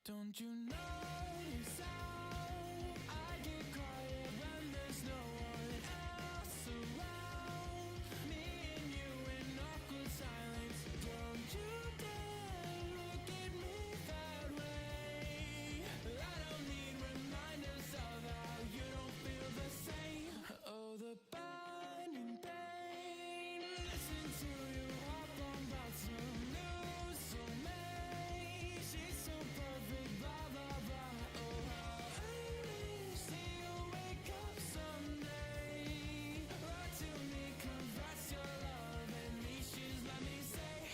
Don't you notice how I get quiet when there's no one else around? Me and you in awkward silence. Don't you dare look at me that way. I don't need reminders of how you don't feel the same. Oh, the burning pain. Listen to you hop on about some new soulmate. She's so perfect, blah blah blah. Oh, how I wish that you wake up someday. Write to me, confess your love, at least she's let me say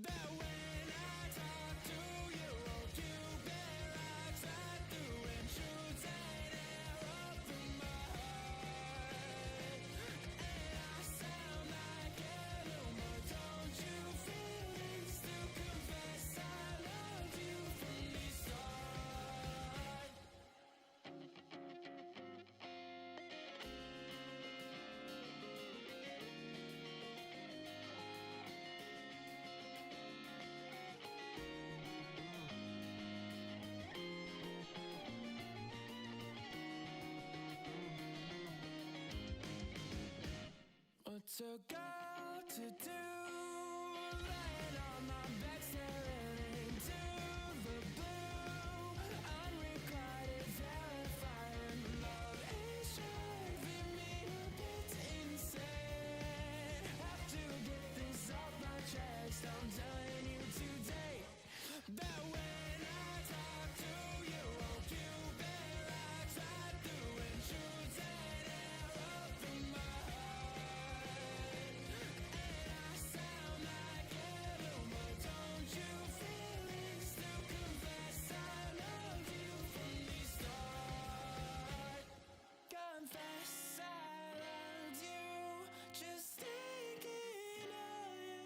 that when I talk to you, oh, Cupid rocks right through and shoots an arrow through my heart. And I sound like Venom, but don't you feel it? Still confess I loved you from the start. What's a girl to do? Laying on my back, staring into the blue. Unrequited, terrifying. Love is driving me a bit insane. Have to get this off my chest. I'm telling you today that when I talk to you, oh, Cupid rocks right through and shoots an arrow through my heart. And I sound like Venom, but don't you feel it? Still confess I loved you from the start. Confess I loved you, just thinking of you.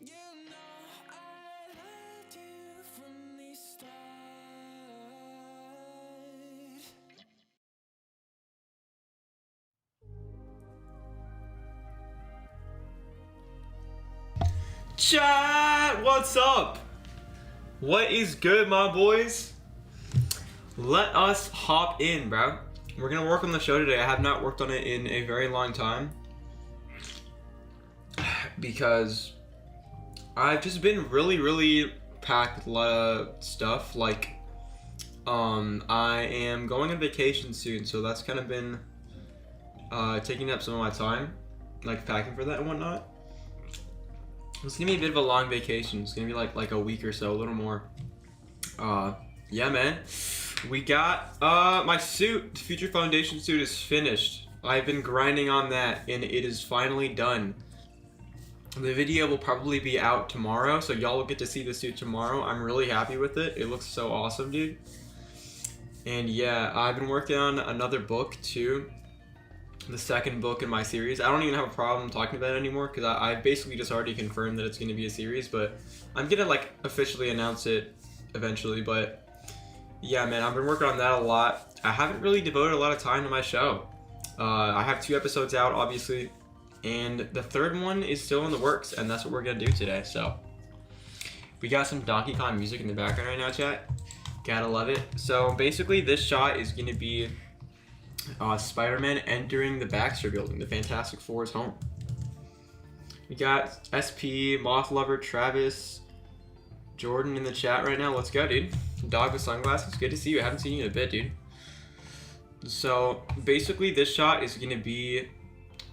You know I loved you from the start. Chat, what's up? What is good, my boys? Let us hop in, bro. We're gonna work on the show today. I have not worked on it in a very long time because I've just been really packed with a lot of stuff. Like, I am going on vacation soon, so that's kind of been taking up some of my time, like packing for that and whatnot. It's gonna be a bit of a long vacation. It's gonna be like a week or so, a little more. Yeah, man. We got my suit, Future Foundation suit is finished. I've been grinding on that and it is finally done. The video will probably be out tomorrow, so y'all will get to see the suit tomorrow. I'm really happy with it. It looks so awesome, dude. And yeah, I've been working on another book too. The second book in my series. I don't even have a problem talking about it anymore because I basically just already confirmed that it's going to be a series, but I'm gonna like officially announce it eventually. But yeah, man, I've been working on that a lot. I haven't really devoted a lot of time to my show. I have 2 episodes out, obviously, and the third one is still in the works, and that's what we're gonna do today. So we got some Donkey Kong music in the background right now, chat. Gotta love it. So basically this shot is gonna be Spider-Man entering the Baxter building, the Fantastic Four's home. We got SP, Moth Lover, Travis, Jordan in the chat right now. Let's go, dude. Dog with sunglasses, good to see you. I haven't seen you in a bit, dude. So basically this shot is gonna be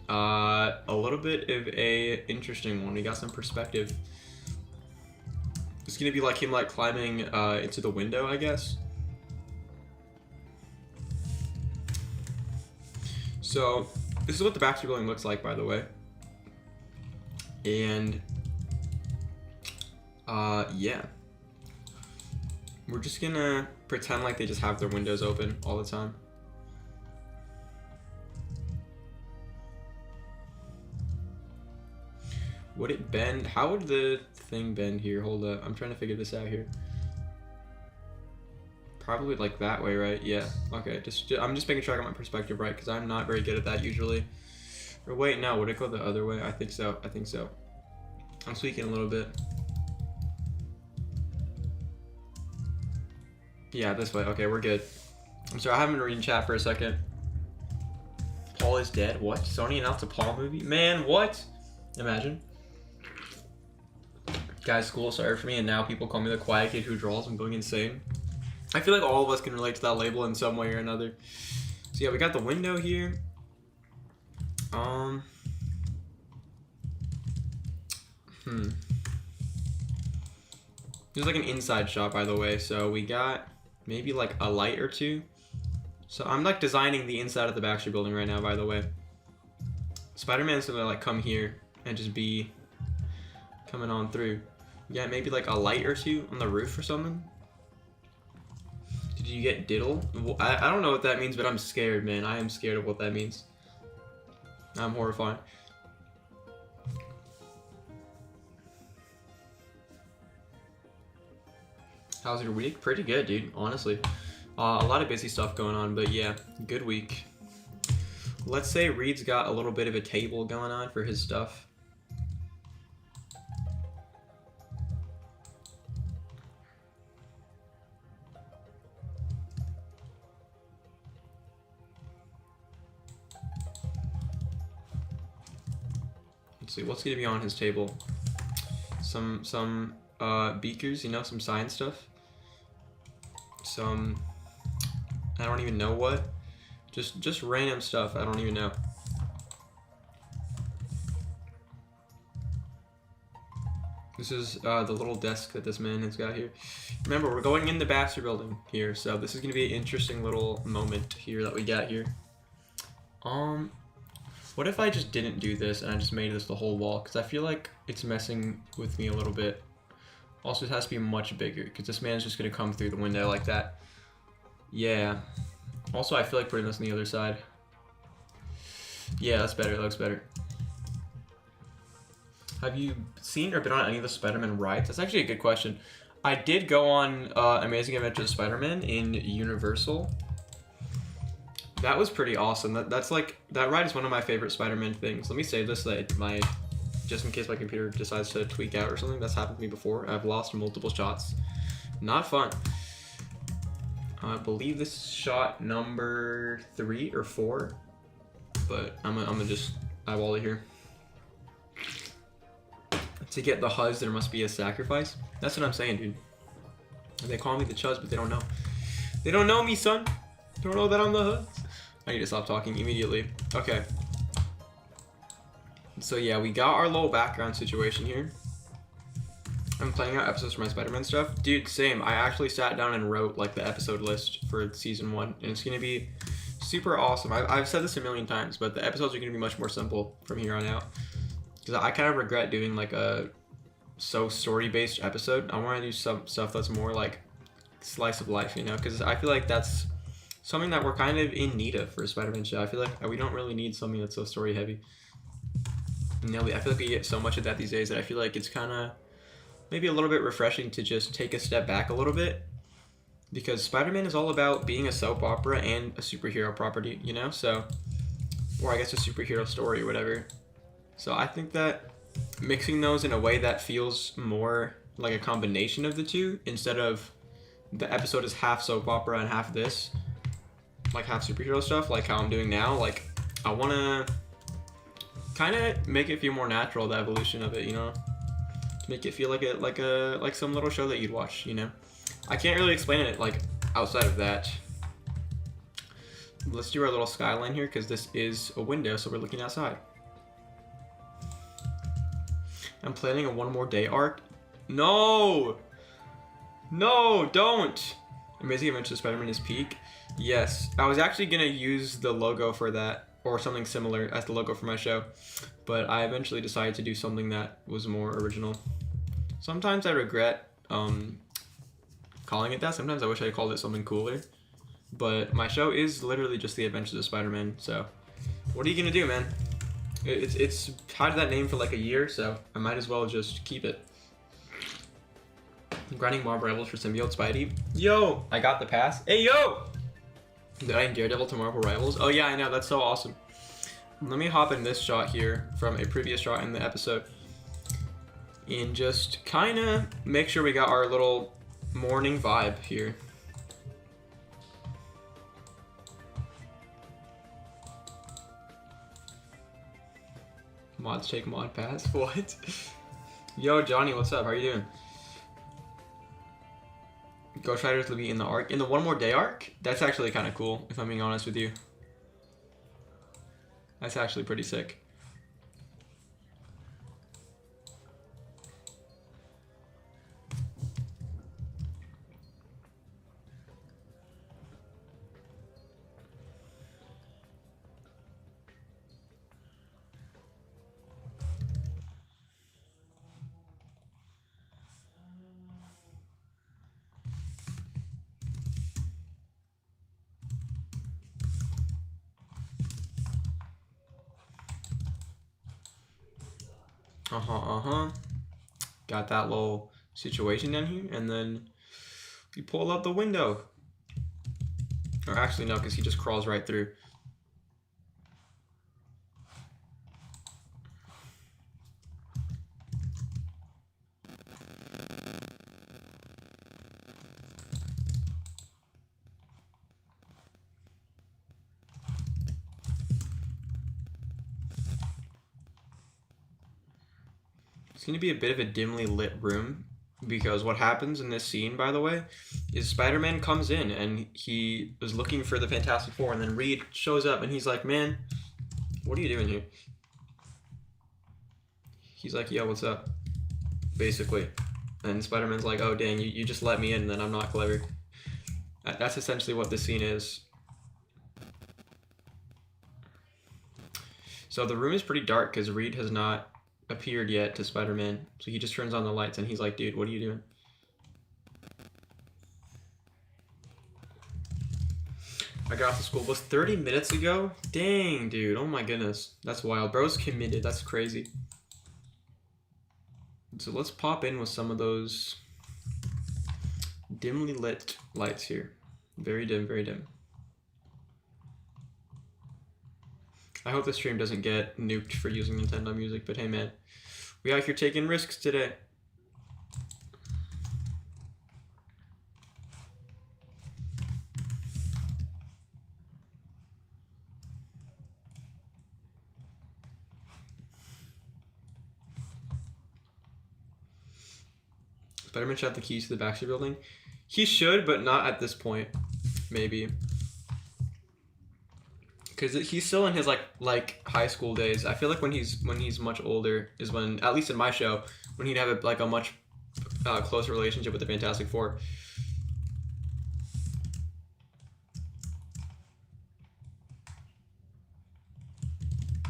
a little bit of a interesting one. We got some perspective. It's gonna be like him like climbing into the window, I guess. So this is what the Baxter building looks like, by the way. And yeah, we're just gonna pretend like they just have their windows open all the time. Would it bend? How would the thing bend here? Hold up, I'm trying to figure this out here. Probably like that way, right? Yeah. Okay. I'm just making sure I got my perspective right because I'm not very good at that usually. Or wait, no. Would it go the other way? I think so. I'm tweaking a little bit. Yeah, this way. Okay, we're good. I'm sorry, I haven't been reading chat for a second. Paul is dead. What? Sony announced a Paul movie? Man, what? Imagine. Guys, school started for me, and now people call me the quiet kid who draws. I'm going insane. I feel like all of us can relate to that label in some way or another. So yeah, we got the window here. There's like an inside shot, by the way. So we got maybe like a light or two. So I'm like designing the inside of the Baxter building right now, by the way. Spider-Man's gonna like come here and just be coming on through. Yeah, maybe like a light or two on the roof or something. Did you get diddle? Well, I don't know what that means, but I'm scared, man. I am scared of what that means. I'm horrified. How's your week? Pretty good, dude, honestly. A lot of busy stuff going on, but yeah, good week. Let's say Reed's got a little bit of a table going on for his stuff. Let's see, what's gonna be on his table? Some beakers, you know, some science stuff. Some, I don't even know what. Just random stuff, I don't even know. This is the little desk that this man has got here. Remember, we're going in the Baxter building here, so this is gonna be an interesting little moment here that we got here. What if I just didn't do this and I just made this the whole wall? Because I feel like it's messing with me a little bit. Also, it has to be much bigger because this man's just gonna come through the window like that. Yeah. Also, I feel like putting this on the other side. Yeah, that's better. That looks better. Have you seen or been on any of the Spider-Man rides? That's actually a good question. I did go on Amazing Adventures of Spider-Man in Universal. That was pretty awesome. That's like, that ride is one of my favorite Spider-Man things. Let me save this so that just in case my computer decides to tweak out or something. That's happened to me before. I've lost multiple shots. Not fun. I believe this is shot number 3 or 4, but I'm gonna just eyeball it here. To get the Huz, there must be a sacrifice. That's what I'm saying, dude. They call me the Chuz, but they don't know. They don't know me, son. They don't know that I'm the Huz. I need to stop talking immediately. Okay. So yeah, we got our little background situation here. I'm planning out episodes for my Spider-Man stuff. Dude, same. I actually sat down and wrote like the episode list for season 1, and it's gonna be super awesome. I've said this a million times, but the episodes are gonna be much more simple from here on out. Because I kind of regret doing like a story-based episode. I want to do some stuff that's more like slice of life, you know? Because I feel like that's something that we're kind of in need of for a Spider-Man show. I feel like we don't really need something that's so story-heavy. You know, I feel like we get so much of that these days that I feel like it's kind of maybe a little bit refreshing to just take a step back a little bit. Because Spider-Man is all about being a soap opera and a superhero property, you know? So, or I guess a superhero story or whatever. So I think that mixing those in a way that feels more like a combination of the two, instead of the episode is half soap opera and half this, like half superhero stuff, like how I'm doing now. Like I want to kind of make it feel more natural, the evolution of it, you know, to make it feel like some little show that you'd watch, you know. I can't really explain it like outside of that. Let's do our little skyline here because this is a window, so we're looking outside. I'm planning a one more day arc. No! No, don't! Amazing Adventures of Spider-Man is peak. Yes, I was actually gonna use the logo for that, or something similar as the logo for my show, but I eventually decided to do something that was more original. Sometimes I regret calling it that. Sometimes I wish I called it something cooler, but my show is literally just the Adventures of Spider-Man, so what are you gonna do, man? It's had that name for like a year, so I might as well just keep it. Grinding Marvel Rivals for Symbiote Spidey. Yo! I got the pass. Hey, yo! Did I Daredevil to Marvel Rivals? Oh yeah, I know. That's so awesome. Let me hop in this shot here from a previous shot in the episode. And just kind of make sure we got our little morning vibe here. Mods take mod pass. What? Yo, Johnny, what's up? How are you doing? Ghost Riders will be in the arc. In the One More Day arc? That's actually kind of cool, if I'm being honest with you. That's actually pretty sick. Got that little situation down here, and then we pull out the window. Or actually, no, because he just crawls right through. It's going to be a bit of a dimly lit room, because what happens in this scene, by the way, is Spider-Man comes in and he is looking for the Fantastic Four, and then Reed shows up and he's like, man, what are you doing here? He's like, yo, what's up? Basically. And Spider-Man's like, oh, dang, you just let me in, then I'm not clever. That's essentially what this scene is. So the room is pretty dark because Reed has not appeared yet to Spider-Man, so he just turns on the lights and he's like, dude, what are you doing? I got off the school bus 30 minutes ago. Dang, dude, oh my goodness, that's wild. Bro's committed. That's crazy. So let's pop in with some of those dimly lit lights here. Very dim, very dim. I hope the stream doesn't get nuked for using Nintendo Music, but hey man, we out here taking risks today. Spider-Man should have the keys to the Baxter building. He should, but not at this point. Maybe. Because he's still in his like high school days. I feel like when he's much older is when, at least in my show, when he'd have a much closer relationship with the Fantastic Four.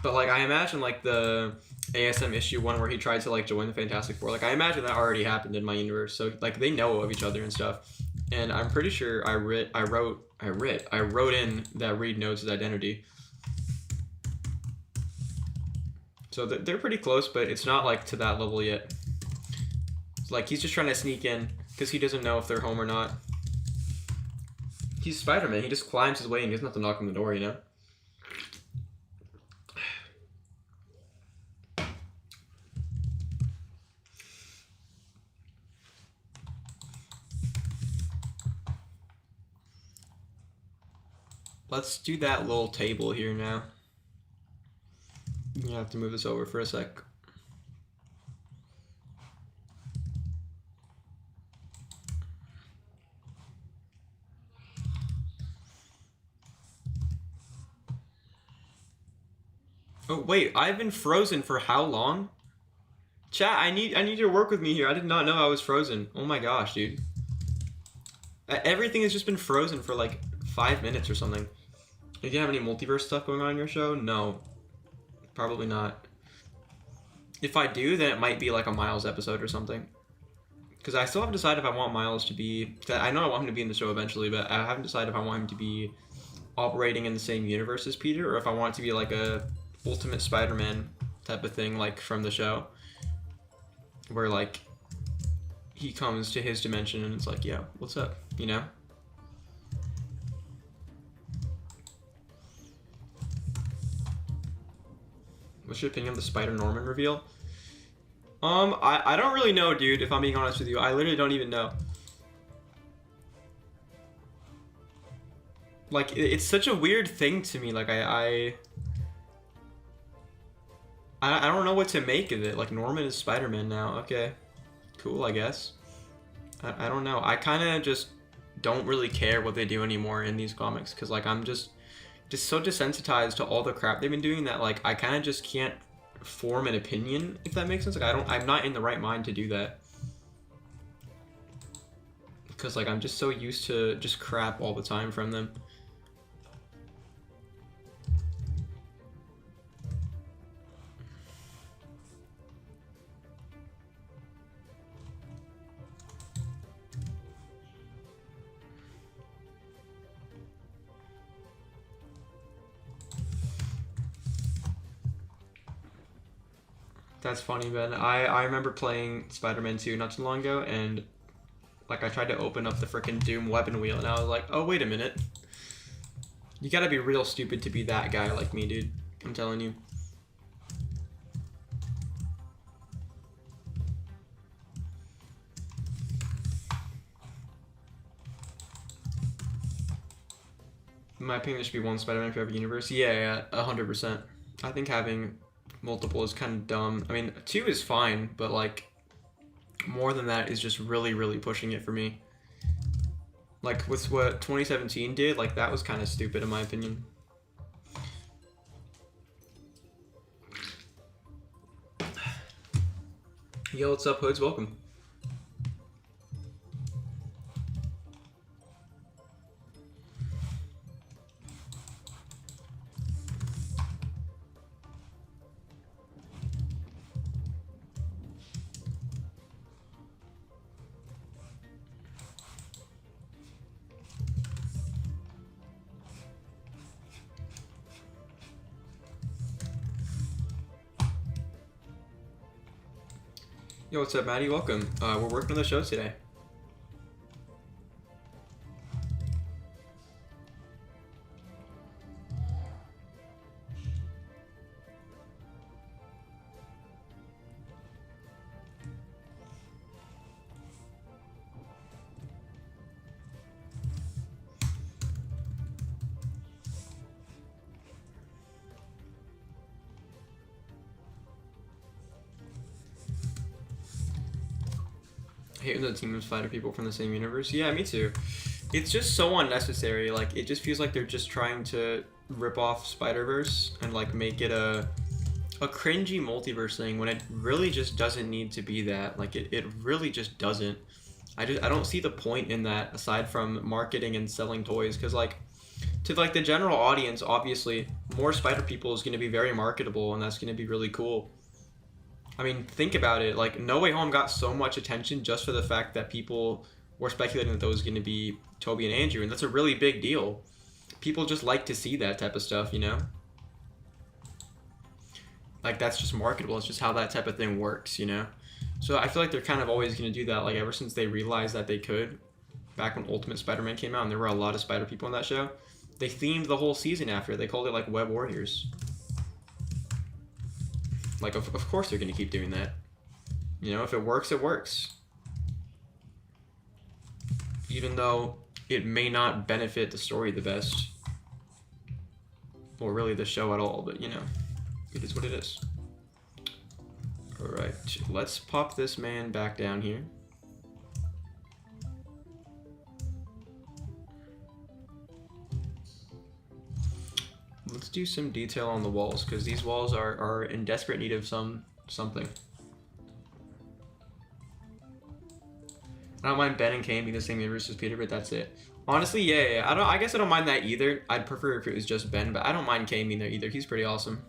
But like I imagine like the ASM issue one where he tried to like join the Fantastic Four. Like I imagine that already happened in my universe. So like they know of each other and stuff. And I'm pretty sure I wrote in that Reed knows his identity. So they're pretty close, but it's not like to that level yet. It's like he's just trying to sneak in because he doesn't know if they're home or not. He's Spider-Man. He just climbs his way and he doesn't have to knock on the door, you know? Let's do that little table here now. You have to move this over for a sec. Oh wait, I've been frozen for how long? Chat, I need you to work with me here. I did not know I was frozen. Oh my gosh, dude. Everything has just been frozen for like 5 minutes or something. Do you have any multiverse stuff going on in your show? No. Probably not. If I do, then it might be like a Miles episode or something. Because I still haven't decided if I want Miles to be... I know I want him to be in the show eventually, but I haven't decided if I want him to be operating in the same universe as Peter, or if I want it to be like a Ultimate Spider-Man type of thing, like from the show. Where like, he comes to his dimension and it's like, yeah, what's up, you know? What's your opinion of the Spider-Norman reveal? I don't really know, dude, if I'm being honest with you. I literally don't even know. Like, it's such a weird thing to me. Like, I I don't know what to make of it. Like, Norman is Spider-Man now. Okay, cool, I guess. I don't know. I kind of just don't really care what they do anymore in these comics, because like I'm just so desensitized to all the crap they've been doing that like I kind of just can't form an opinion, if that makes sense. Like I'm not in the right mind to do that, because like I'm just so used to just crap all the time from them. That's funny, Ben. I remember playing Spider-Man 2 not too long ago, and like I tried to open up the freaking Doom weapon wheel, and I was like, oh, wait a minute. You gotta be real stupid to be that guy like me, dude. I'm telling you. In my opinion, there should be one Spider-Man for every universe. Yeah, 100%. I think having multiple is kind of dumb. I mean, 2 is fine, but like more than that is just really, really pushing it for me. Like with what 2017 did, like that was kind of stupid in my opinion. Yo, what's up, Hoods? Welcome. Yo, what's up, Maddie? Welcome. We're working on the show today. I hate when the teams fight people from the same universe. Yeah, me too. It's just so unnecessary. Like, it just feels like they're just trying to rip off Spider-Verse and like make it a cringy multiverse thing when it really just doesn't need to be that. Like, it really just doesn't. I don't see the point in that aside from marketing and selling toys, because like to like the general audience, obviously more Spider people is going to be very marketable, and that's going to be really cool. I mean, think about it. Like, No Way Home got so much attention just for the fact that people were speculating that those was going to be Toby and Andrew, and that's a really big deal. People just like to see that type of stuff, you know? Like, that's just marketable. It's just how that type of thing works, you know? So I feel like they're kind of always going to do that, like, ever since they realized that they could. Back when Ultimate Spider-Man came out, and there were a lot of Spider people on that show, they themed the whole season after it. They called it, like, Web Warriors. Like, of course they're going to keep doing that. You know, if it works, it works. Even though it may not benefit the story the best. Or really the show at all, but, you know, it is what it is. Alright, let's pop this man back down here. Let's do some detail on the walls, because these walls are in desperate need of something. I don't mind Ben and Kane being the same universe as Peter, but that's it. Honestly, yeah. I guess I don't mind that either. I'd prefer if it was just Ben, but I don't mind Kane being there either. He's pretty awesome.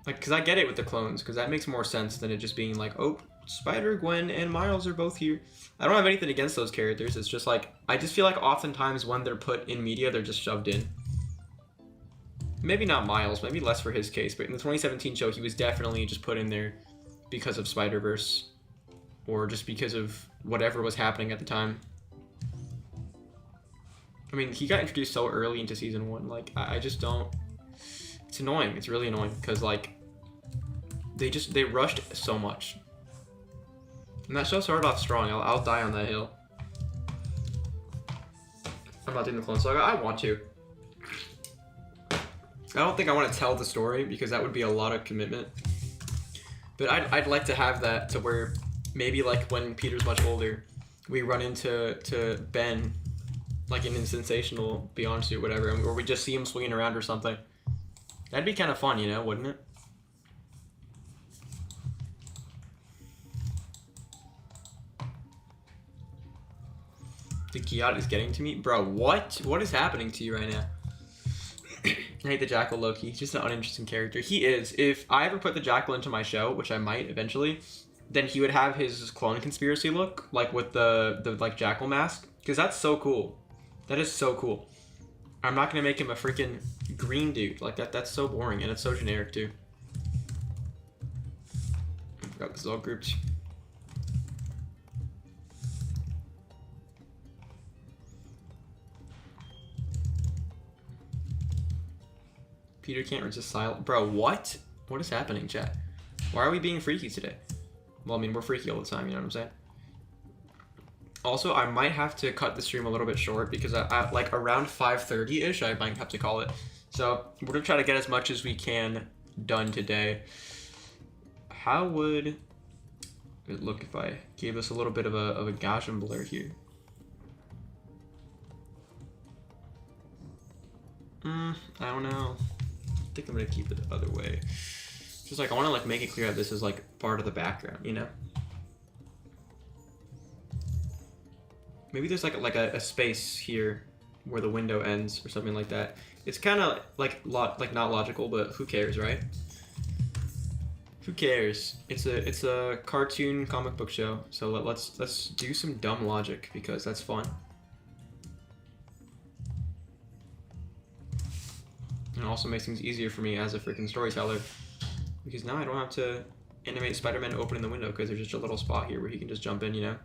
Like, because I get it with the clones, because that makes more sense than it just being like, oh, Spider, Gwen, and Miles are both here. I don't have anything against those characters. It's just like, I just feel like oftentimes when they're put in media, they're just shoved in. Maybe not Miles, maybe less for his case, but in the 2017 show, he was definitely just put in there because of Spider-Verse. Or just because of whatever was happening at the time. I mean, he got introduced so early into season 1, like, I just don't... It's annoying, it's really annoying, because, like, they rushed so much. And that show started off strong. I'll die on that hill. I'm not doing the Clone Saga. I want to. I don't think I want to tell the story because that would be a lot of commitment. But I'd like to have that to where maybe like when Peter's much older, we run into Ben, like in his sensational Beyond suit, whatever, or we just see him swinging around or something. That'd be kind of fun, you know, wouldn't it? The Kiat is getting to me? Bro, what? What is happening to you right now? I hate the Jackal Loki. He's just an uninteresting character. He is. If I ever put the Jackal into my show, which I might eventually, then he would have his clone conspiracy look, like with the like Jackal mask. Because that's so cool. That is so cool. I'm not going to make him a freaking green dude. Like, that's so boring, and it's so generic, too. I forgot this is all grouped. Peter can't resist silence. Bro, what? What is happening, chat? Why are we being freaky today? Well, I mean, we're freaky all the time, you know what I'm saying? Also, I might have to cut the stream a little bit short because at like around 5:30-ish, I might have to call it. So we're gonna try to get as much as we can done today. How would it look if I gave us a little bit of a Gaussian blur here? I don't know. I think I'm gonna keep it the other way. Just like I want to like make it clear that this is like part of the background, you know? Maybe there's like a space here where the window ends or something like that. It's kind of like not logical, but who cares, right? Who cares? It's a cartoon comic book show, so let's do some dumb logic because that's fun. And it also makes things easier for me as a freaking storyteller because now I don't have to animate Spider-Man opening the window because there's just a little spot here where he can just jump in, you know?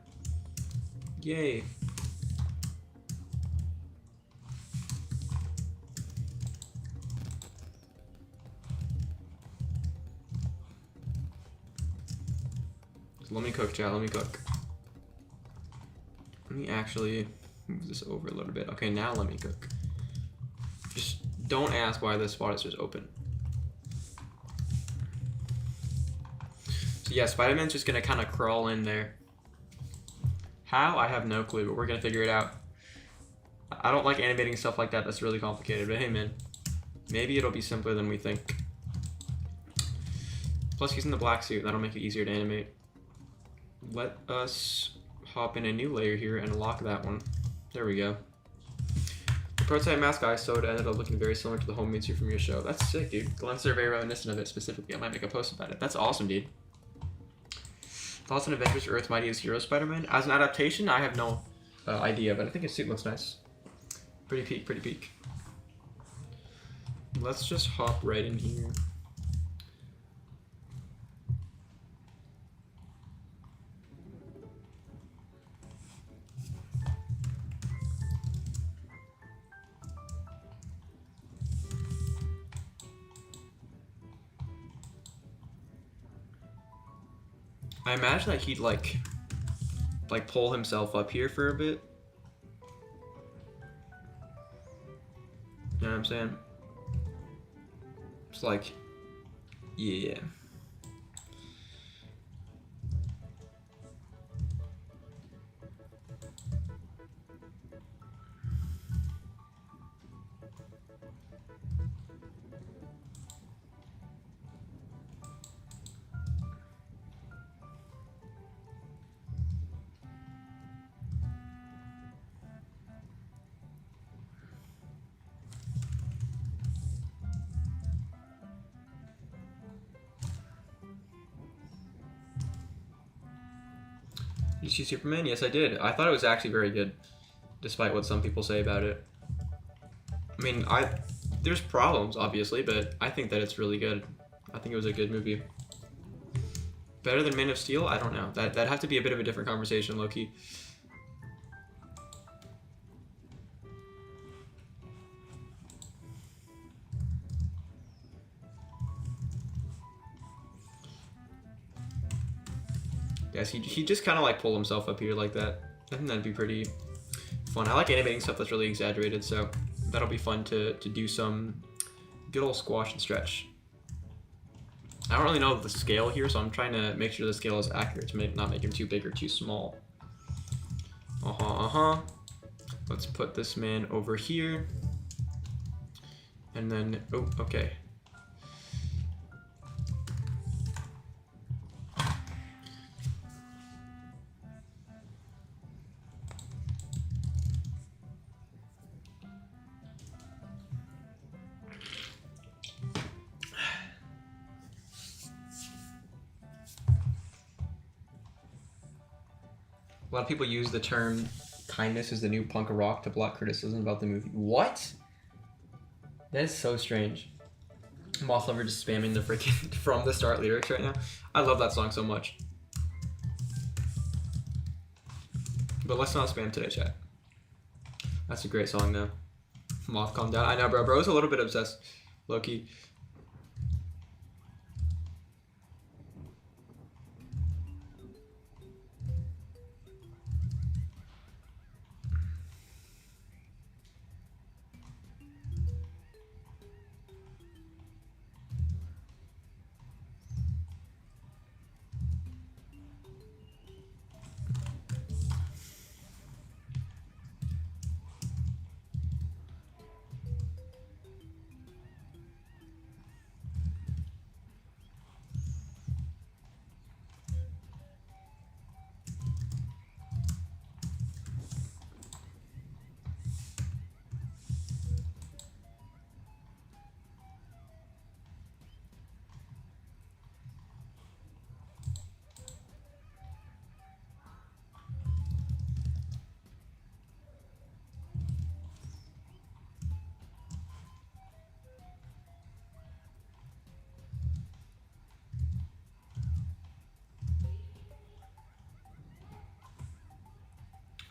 Yay. So let me cook, chat. Let me cook. Let me actually move this over a little bit. Okay, now let me cook. Just don't ask why this spot is just open. So yeah, Spider-Man's just gonna kind of crawl in there. How? I have no clue, but we're gonna figure it out. I don't like animating stuff like that. That's really complicated, but hey man, maybe it'll be simpler than we think. Plus he's in the black suit, that'll make it easier to animate. Let us hop in a new layer here and lock that one. There we go. The prototype mask I sewed ended up looking very similar to the homemade suit from your show. That's sick, dude. The lenses are very reminiscent of it specifically. I might make a post about it. That's awesome, dude. Thoughts on Adventures Earth's Mightiest Hero Spider-Man? As an adaptation, I have no idea, but I think his suit looks nice. Pretty peak, pretty peak. Let's just hop right in here. I imagine that he'd like pull himself up here for a bit. You know what I'm saying? It's like, yeah. Did you see Superman? Yes, I did. I thought it was actually very good, despite what some people say about it. I mean, there's problems, obviously, but I think that it's really good. I think it was a good movie. Better than Man of Steel? I don't know. That'd have to be a bit of a different conversation, low-key. Yes, he just kind of like pull himself up here like that. I think that'd be pretty fun. I like animating stuff that's really exaggerated, so that'll be fun to do some Good old squash and stretch. I don't really know the scale here, so I'm trying to make sure the scale is accurate to not make him too big or too small. Let's put this man over here. And then, oh, okay. A lot of people use the term kindness is the new punk rock to block criticism about the movie. What? That is so strange. Moth Lover just spamming the freaking From the Start lyrics right now. I love that song so much. But let's not spam today, chat. That's a great song though. Moth, calm down. I know, bro. Bro's a little bit obsessed. Low-key.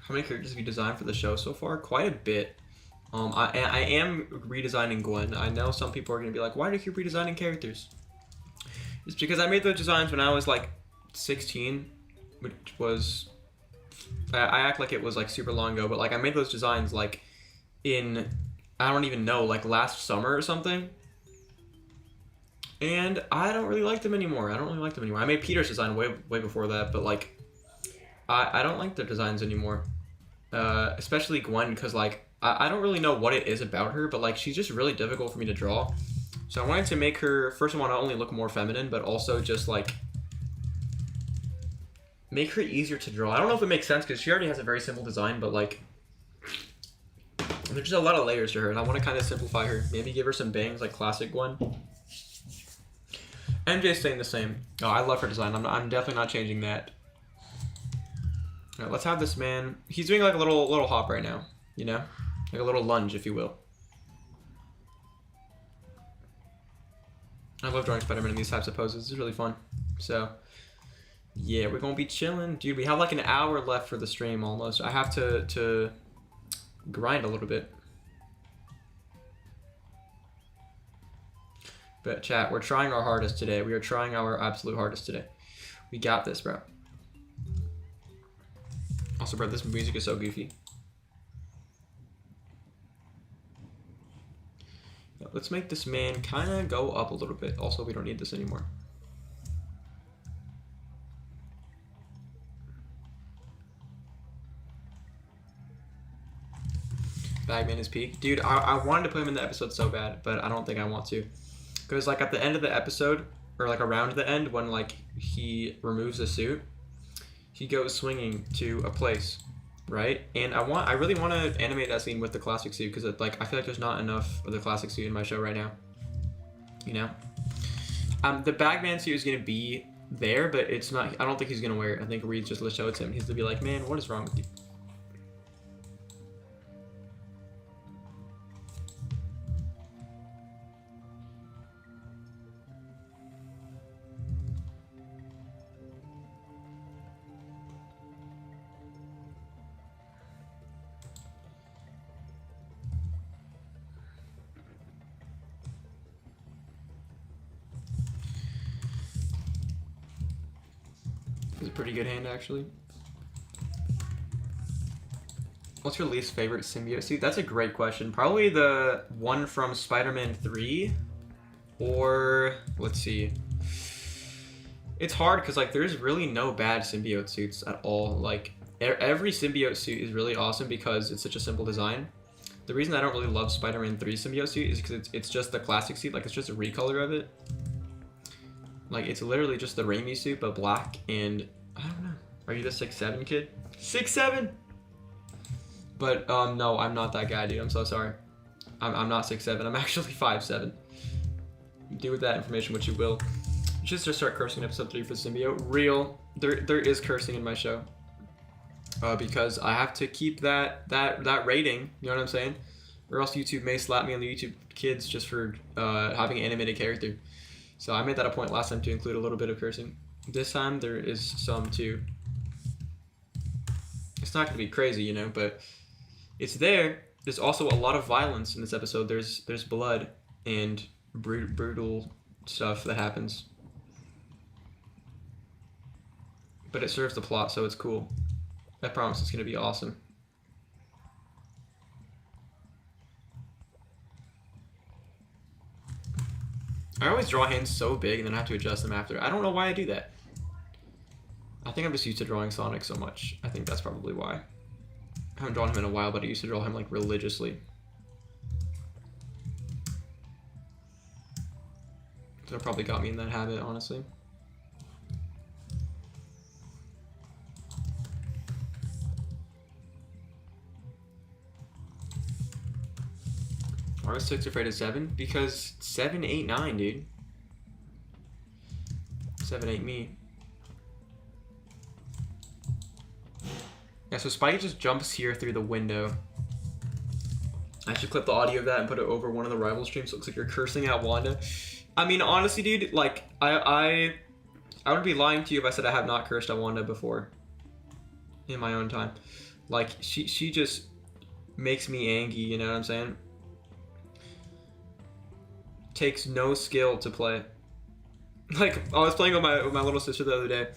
How many characters have you designed for the show so far? Quite a bit. I am redesigning Gwen. I know some people are going to be like, why do you keep redesigning characters? It's because I made those designs when I was like 16, which was... I act like it was like super long ago, but like I made those designs like in, I don't even know, like last summer or something. And I don't really like them anymore. I made Peter's design way before that, but like I don't like their designs anymore. Especially Gwen, because like I don't really know what it is about her, but like she's just really difficult for me to draw. So I wanted to make her, first of all, not only look more feminine, but also just like make her easier to draw. I don't know if it makes sense because she already has a very simple design, but like there's just a lot of layers to her, and I want to kind of simplify her. Maybe give her some bangs like classic Gwen. MJ's staying the same. Oh, I love her design. I'm definitely not changing that. All right, let's have this man. He's doing like a little hop right now, you know, like a little lunge, if you will. I love drawing Spider-Man in these types of poses. It's really fun. So, yeah, we're gonna be chilling, dude. We have like an hour left for the stream almost. I have to grind a little bit. But chat, we're trying our hardest today. We are trying our absolute hardest today. We got this, bro. Also, bro, this music is so goofy. Let's make this man kind of go up a little bit. Also, we don't need this anymore. Bagman is peak. Dude, I wanted to put him in the episode so bad, but I don't think I want to. Because like at the end of the episode, or like around the end, when like he removes the suit, he goes swinging to a place, right? And I really want to animate that scene with the classic suit, because like I feel like there's not enough of the classic suit in my show right now. You know, the Bagman suit is gonna be there, but it's not. I don't think he's gonna wear it. I think Reed's just gonna show it to him. He's gonna be like, man, what is wrong with you? It's a pretty good hand, actually. What's your least favorite symbiote suit? That's a great question. Probably the one from Spider-Man 3, Or let's see. It's hard because like there's really no bad symbiote suits at all. Like every symbiote suit is really awesome because it's such a simple design. The reason I don't really love Spider-Man 3 symbiote suit is because it's just the classic suit. Like it's just a recolor of it. Like it's literally just the Raimi suit but black. And I don't know. Are you the 6'7" kid? 6'7"? But no, I'm not that guy, dude. I'm so sorry. I'm not 6'7". I'm actually 5'7". Do with that information what you will. Just start cursing in episode 3 for symbiote. Real. There is cursing in my show. Because I have to keep that rating. You know what I'm saying? Or else YouTube may slap me on the YouTube kids just for having an animated character. So I made that a point last time to include a little bit of cursing. This time there is some too. It's not gonna be crazy, you know, but it's there. There's also a lot of violence in this episode. There's blood and brutal stuff that happens. But it serves the plot, so it's cool. I promise it's gonna be awesome. I always draw hands so big and then I have to adjust them after. I don't know why I do that. I think I'm just used to drawing Sonic so much. I think that's probably why. I haven't drawn him in a while, but I used to draw him like religiously. So it probably got me in that habit, honestly. Why was 6 afraid of 7? Because 7 ate 9, dude. 7 ate me. Yeah, so Spidey just jumps here through the window. I should clip the audio of that and put it over one of the rival streams. So it looks like you're cursing at Wanda. I mean, honestly, dude, like, I would be lying to you if I said I have not cursed at Wanda before. In my own time. Like, she just makes me angry, you know what I'm saying? Takes no skill to play. Like, I was playing with my little sister the other day,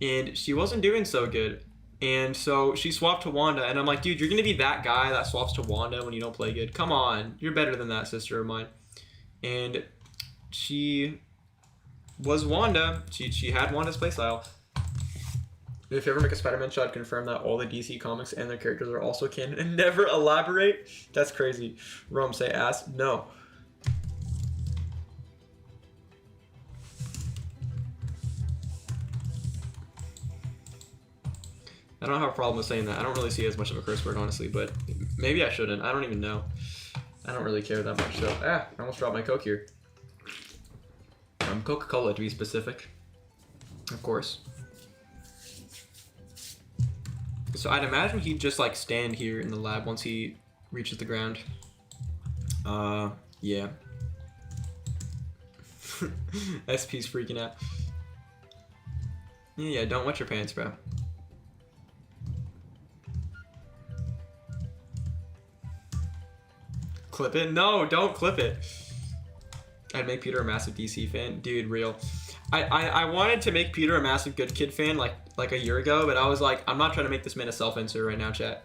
and she wasn't doing so good. And so she swapped to Wanda, and I'm like, dude, you're gonna be that guy that swaps to Wanda when you don't play good. Come on, you're better than that, sister of mine. And she was Wanda. She had Wanda's playstyle. If you ever make a Spider-Man shot, confirm that all the DC comics and their characters are also canon and never elaborate. That's crazy. Rome, say ass. No. I don't have a problem with saying that. I don't really see it as much of a curse word, honestly, but maybe I shouldn't. I don't even know. I don't really care that much, so... I almost dropped my Coke here. Coca-Cola, to be specific. Of course. So I'd imagine he'd just, like, stand here in the lab once he reaches the ground. Yeah. SP's freaking out. Yeah, don't wet your pants, bro. Clip it? No, don't clip it. I'd make Peter a massive DC fan. Dude, real. I wanted to make Peter a massive Good Kid fan like a year ago, but I was like, I'm not trying to make this man a self-insert right now, chat.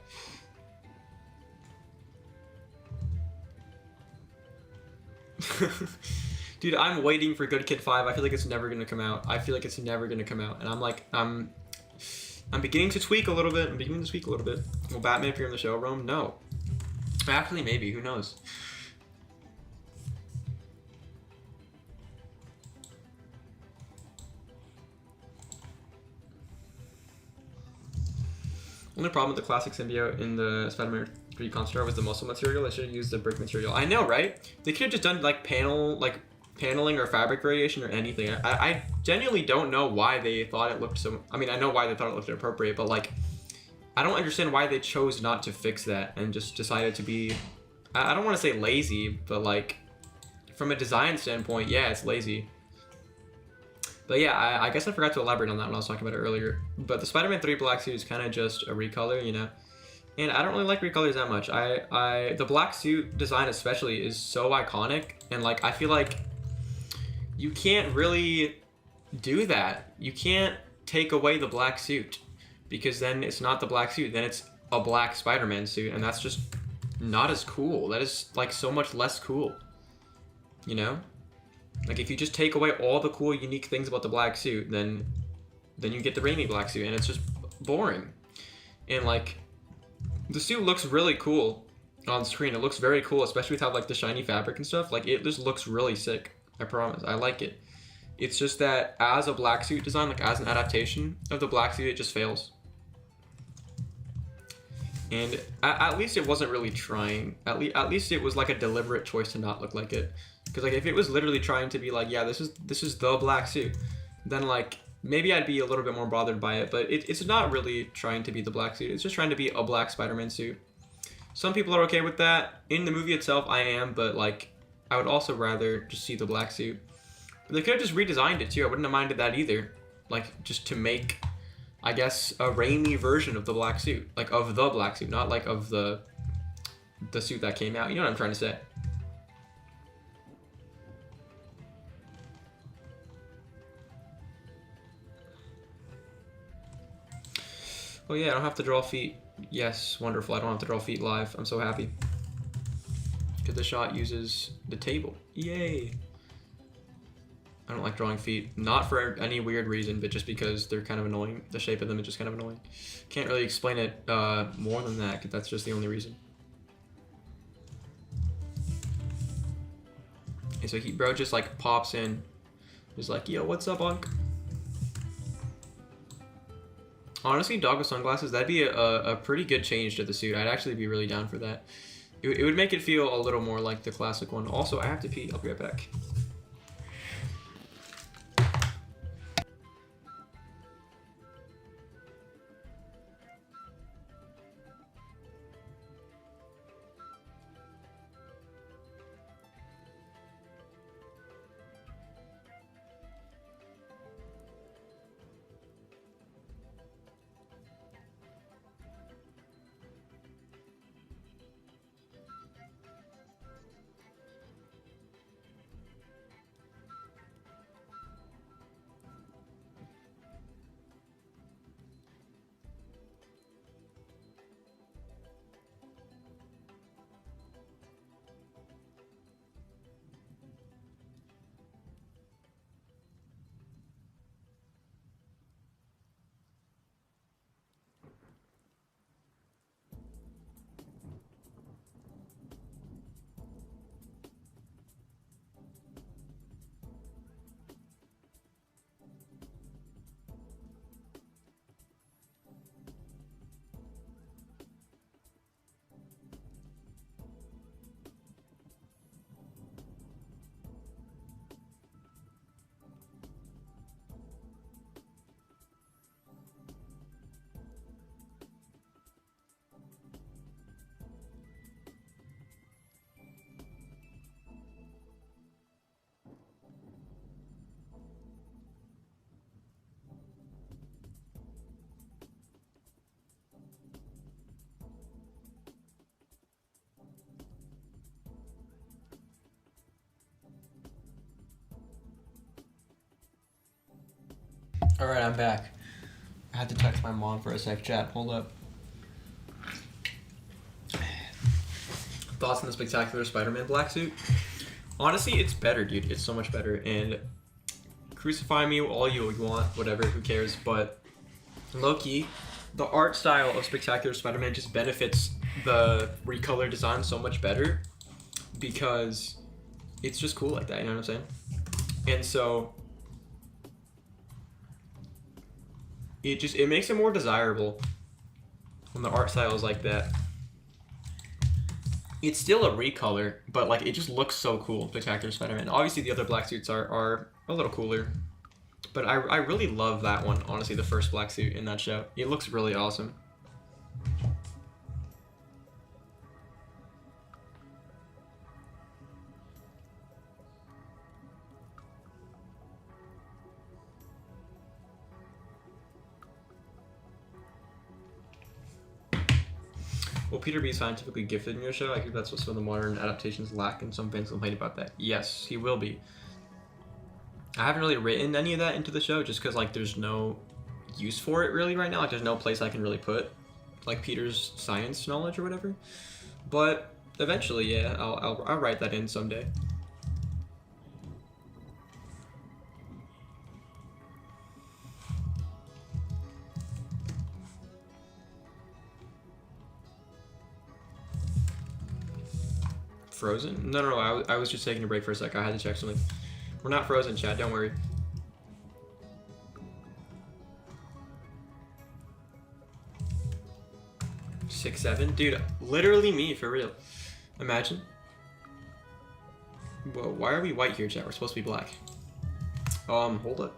Dude, I'm waiting for Good Kid 5. I feel like it's never gonna come out. And I'm like, I'm beginning to tweak a little bit. Will Batman appear in the show, Rome? No. Actually, maybe. Who knows? Only problem with the classic symbiote in the Spider-Man 3 concept art was the muscle material. They should have used the brick material. I know, right? They could have just done like paneling or fabric variation or anything. I genuinely don't know why they thought it looked so... I mean, I know why they thought it looked inappropriate, but like, I don't understand why they chose not to fix that and just decided to be... I don't want to say lazy, but like, from a design standpoint, yeah, it's lazy. But yeah, I guess I forgot to elaborate on that when I was talking about it earlier. But the Spider-Man 3 black suit is kind of just a recolor, you know? And I don't really like recolors that much. The black suit design especially is so iconic, and like, I feel like you can't really do that. You can't take away the black suit, because then it's not the black suit, then it's a black Spider-Man suit, and that's just not as cool. That is like so much less cool, you know? Like if you just take away all the cool, unique things about the black suit, then you get the Raimi black suit, and it's just boring. And like, the suit looks really cool on screen. It looks very cool, especially with how like the shiny fabric and stuff. Like it just looks really sick. I promise. I like it. It's just that as a black suit design, like as an adaptation of the black suit, it just fails. And at least it wasn't really trying. At least it was like a deliberate choice to not look like it. Because like if it was literally trying to be like, yeah, this is the black suit, then like maybe I'd be a little bit more bothered by it. But it's not really trying to be the black suit. It's just trying to be a black Spider-Man suit. Some people are okay with that. In the movie itself, I am, but like I would also rather just see the black suit. But they could have just redesigned it too. I wouldn't have minded that either. Like just to make, I guess, a Raimi version of the black suit, like of the black suit, not like of the suit that came out. You know what I'm trying to say? Oh yeah, I don't have to draw feet. Yes, wonderful. I don't have to draw feet live. I'm so happy. Because the shot uses the table. Yay! I don't like drawing feet. Not for any weird reason, but just because they're kind of annoying. The shape of them is just kind of annoying. Can't really explain it more than that, because that's just the only reason. And so bro just like pops in. He's like, yo, what's up, Unc? Honestly, dog with sunglasses, that'd be a pretty good change to the suit. I'd actually be really down for that. It would make it feel a little more like the classic one. Also, I have to pee. I'll be right back. Alright, I'm back. I had to text my mom for a sec, chat. Hold up. Thoughts on the Spectacular Spider-Man black suit? Honestly, it's better, dude. It's so much better. And crucify me all you want, whatever, who cares. But low-key, the art style of Spectacular Spider-Man just benefits the recolor design so much better because it's just cool like that, you know what I'm saying? And so it makes it more desirable when the art style is like that. It's still a recolor, but like it just looks so cool, Spectacular Spider-Man. Obviously the other black suits are a little cooler, but I really love that one, honestly, the first black suit in that show. It looks really awesome. Will Peter be scientifically gifted in your show? I think that's what some of the modern adaptations lack, and some fans complain about that. Yes, he will be. I haven't really written any of that into the show just because like there's no use for it really right now. Like there's no place I can really put like Peter's science knowledge or whatever. But eventually, yeah, I'll write that in someday. frozen? No, I was just taking a break for a sec. I had to check something. We're not frozen, chat. Don't worry. Six, 7, dude. Literally me, for real. Imagine. Whoa, why are we white here, chat? We're supposed to be black. Hold up.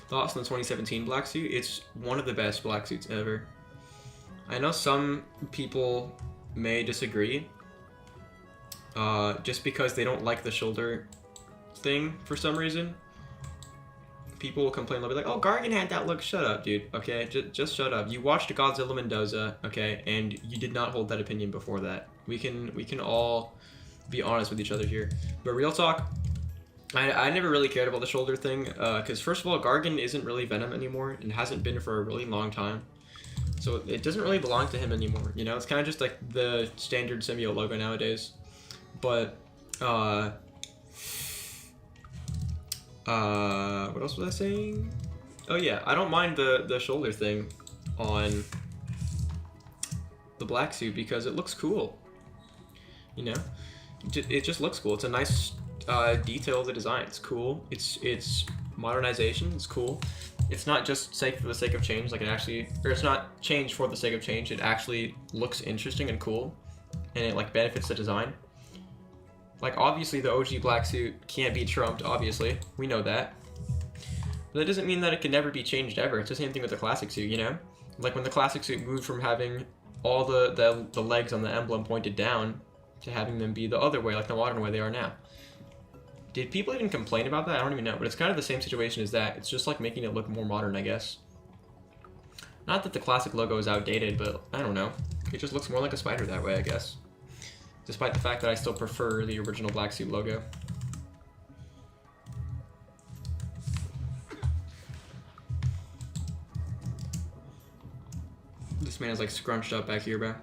Thoughts on the 2017 black suit? It's one of the best black suits ever. I know some people may disagree. Just because they don't like the shoulder thing for some reason. People will complain, they'll be like, oh, Gargan had that look. Shut up, dude. Okay, just shut up. You watched Godzilla Mendoza, okay, and you did not hold that opinion before that. We can all be honest with each other here. But real talk, I never really cared about the shoulder thing, because first of all, Gargan isn't really Venom anymore, and hasn't been for a really long time. So it doesn't really belong to him anymore, you know? It's kind of just like the standard Symbiote logo nowadays. But, what else was I saying? Oh yeah, I don't mind the shoulder thing on the black suit because it looks cool. You know, it just looks cool. It's a nice detail of the design. It's cool. It's modernization. It's cool. It's not just sake for the sake of change. Like it actually, or it's not change for the sake of change. It actually looks interesting and cool, and it like benefits the design. Like, obviously, the OG black suit can't be trumped, obviously. We know that. But that doesn't mean that it can never be changed ever. It's the same thing with the classic suit, you know? Like, when the classic suit moved from having all the legs on the emblem pointed down to having them be the other way, like the modern way they are now. Did people even complain about that? I don't even know. But it's kind of the same situation as that. It's just, like, making it look more modern, I guess. Not that the classic logo is outdated, but I don't know. It just looks more like a spider that way, I guess. Despite the fact that I still prefer the original black suit logo. This man is like scrunched up back here, bro.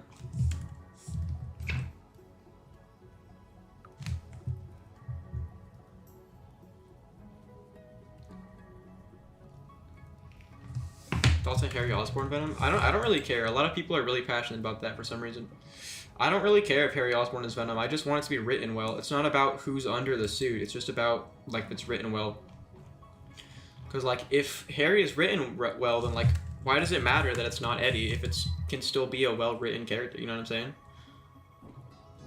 Thoughts on Harry Osborn Venom? I don't really care. A lot of people are really passionate about that for some reason. I don't really care if Harry Osborn is Venom. I just want it to be written well. It's not about who's under the suit. It's just about, like, if it's written well. Because, like, if Harry is written well, then, like, why does it matter that it's not Eddie if it can still be a well-written character? You know what I'm saying?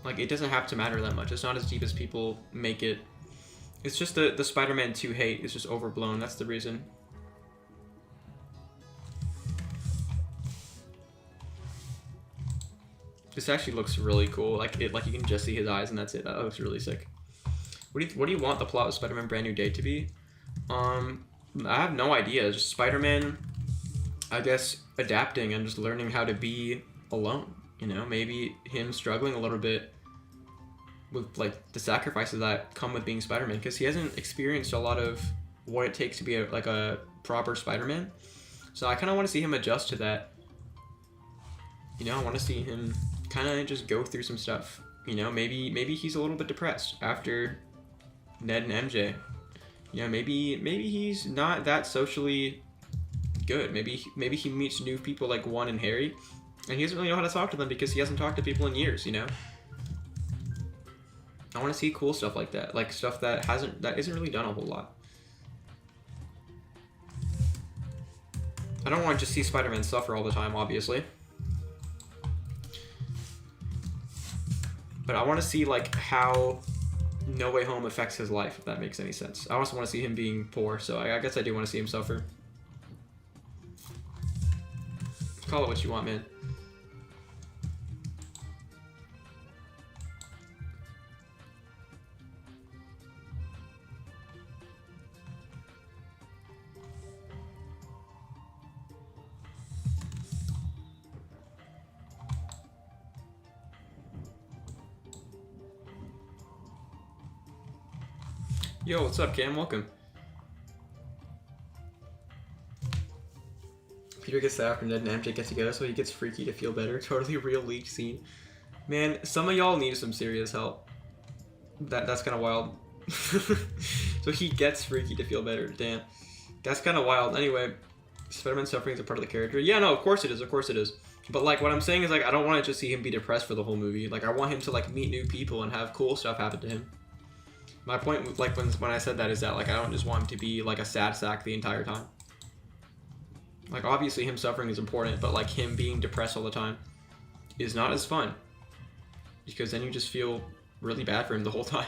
Like, it doesn't have to matter that much. It's not as deep as people make it. It's just the Spider-Man 2 hate is just overblown. That's the reason. This actually looks really cool. Like you can just see his eyes and that's it. That looks really sick. What do you want the plot of Spider-Man Brand New Day to be? I have no idea. Just Spider-Man, I guess, adapting and just learning how to be alone. You know, maybe him struggling a little bit with like the sacrifices that come with being Spider-Man, because he hasn't experienced a lot of what it takes to be a proper Spider-Man. So I kind of want to see him adjust to that. You know, I want to see him kind of just go through some stuff. You know, maybe he's a little bit depressed after Ned and MJ. You know, maybe he's not that socially good. Maybe he meets new people like Juan and Harry, and he doesn't really know how to talk to them because he hasn't talked to people in years. You know, I want to see cool stuff like that, like stuff that isn't really done a whole lot. I don't want to just see Spider-Man suffer all the time, obviously. But I want to see like how No Way Home affects his life, if that makes any sense. I also want to see him being poor, so I guess I do want to see him suffer. Call it what you want, man. Yo, what's up, Cam? Welcome. Peter gets that after Ned and MJ get together, so he gets freaky to feel better. Totally real leaked scene. Man, some of y'all need some serious help. That's kind of wild. So he gets freaky to feel better. Damn. That's kind of wild. Anyway, Spider-Man suffering is a part of the character. Yeah, no, of course it is. Of course it is. But like what I'm saying is like I don't want to just see him be depressed for the whole movie. Like I want him to like meet new people and have cool stuff happen to him. My point, like when I said that, is that like I don't just want him to be like a sad sack the entire time. Like obviously him suffering is important, but like him being depressed all the time is not as fun. Because then you just feel really bad for him the whole time.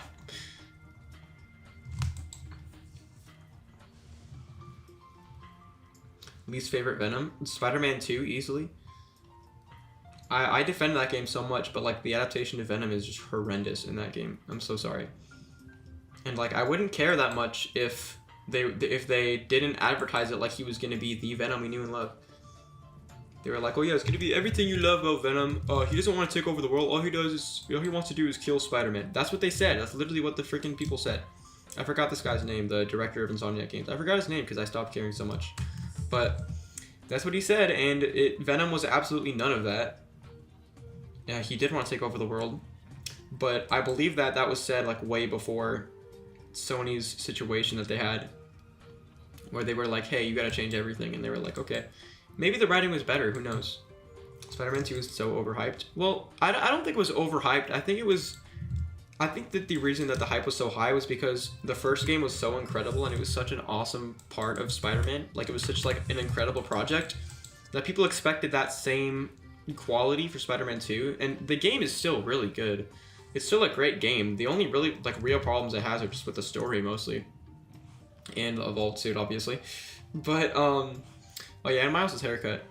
Least favorite Venom? Spider-Man 2, easily. I defend that game so much, but like the adaptation of Venom is just horrendous in that game. I'm so sorry. And like I wouldn't care that much if they didn't advertise it like he was gonna be the Venom we knew and loved. They were like, oh yeah, it's gonna be everything you love about Venom. He doesn't want to take over the world. All he wants to do is kill Spider-Man. That's what they said. That's literally what the freaking people said. I forgot this guy's name, the director of Insomniac Games. I forgot his name because I stopped caring so much. But that's what he said, and Venom was absolutely none of that. Yeah, he did want to take over the world, but I believe that was said like way before Sony's situation that they had, where they were like, hey, you gotta change everything, and they were like, okay. Maybe the writing was better, who knows. Spider-Man 2 was so overhyped. Well, I don't think it was overhyped. I think that the reason that the hype was so high was because the first game was so incredible and it was such an awesome part of Spider-Man. Like, it was such like an incredible project that people expected that same quality for Spider-Man 2. And the game is still really good. It's still a great game. The only really like real problems it has are just with the story mostly. And a vault suit, obviously. But, oh yeah, and Miles' haircut.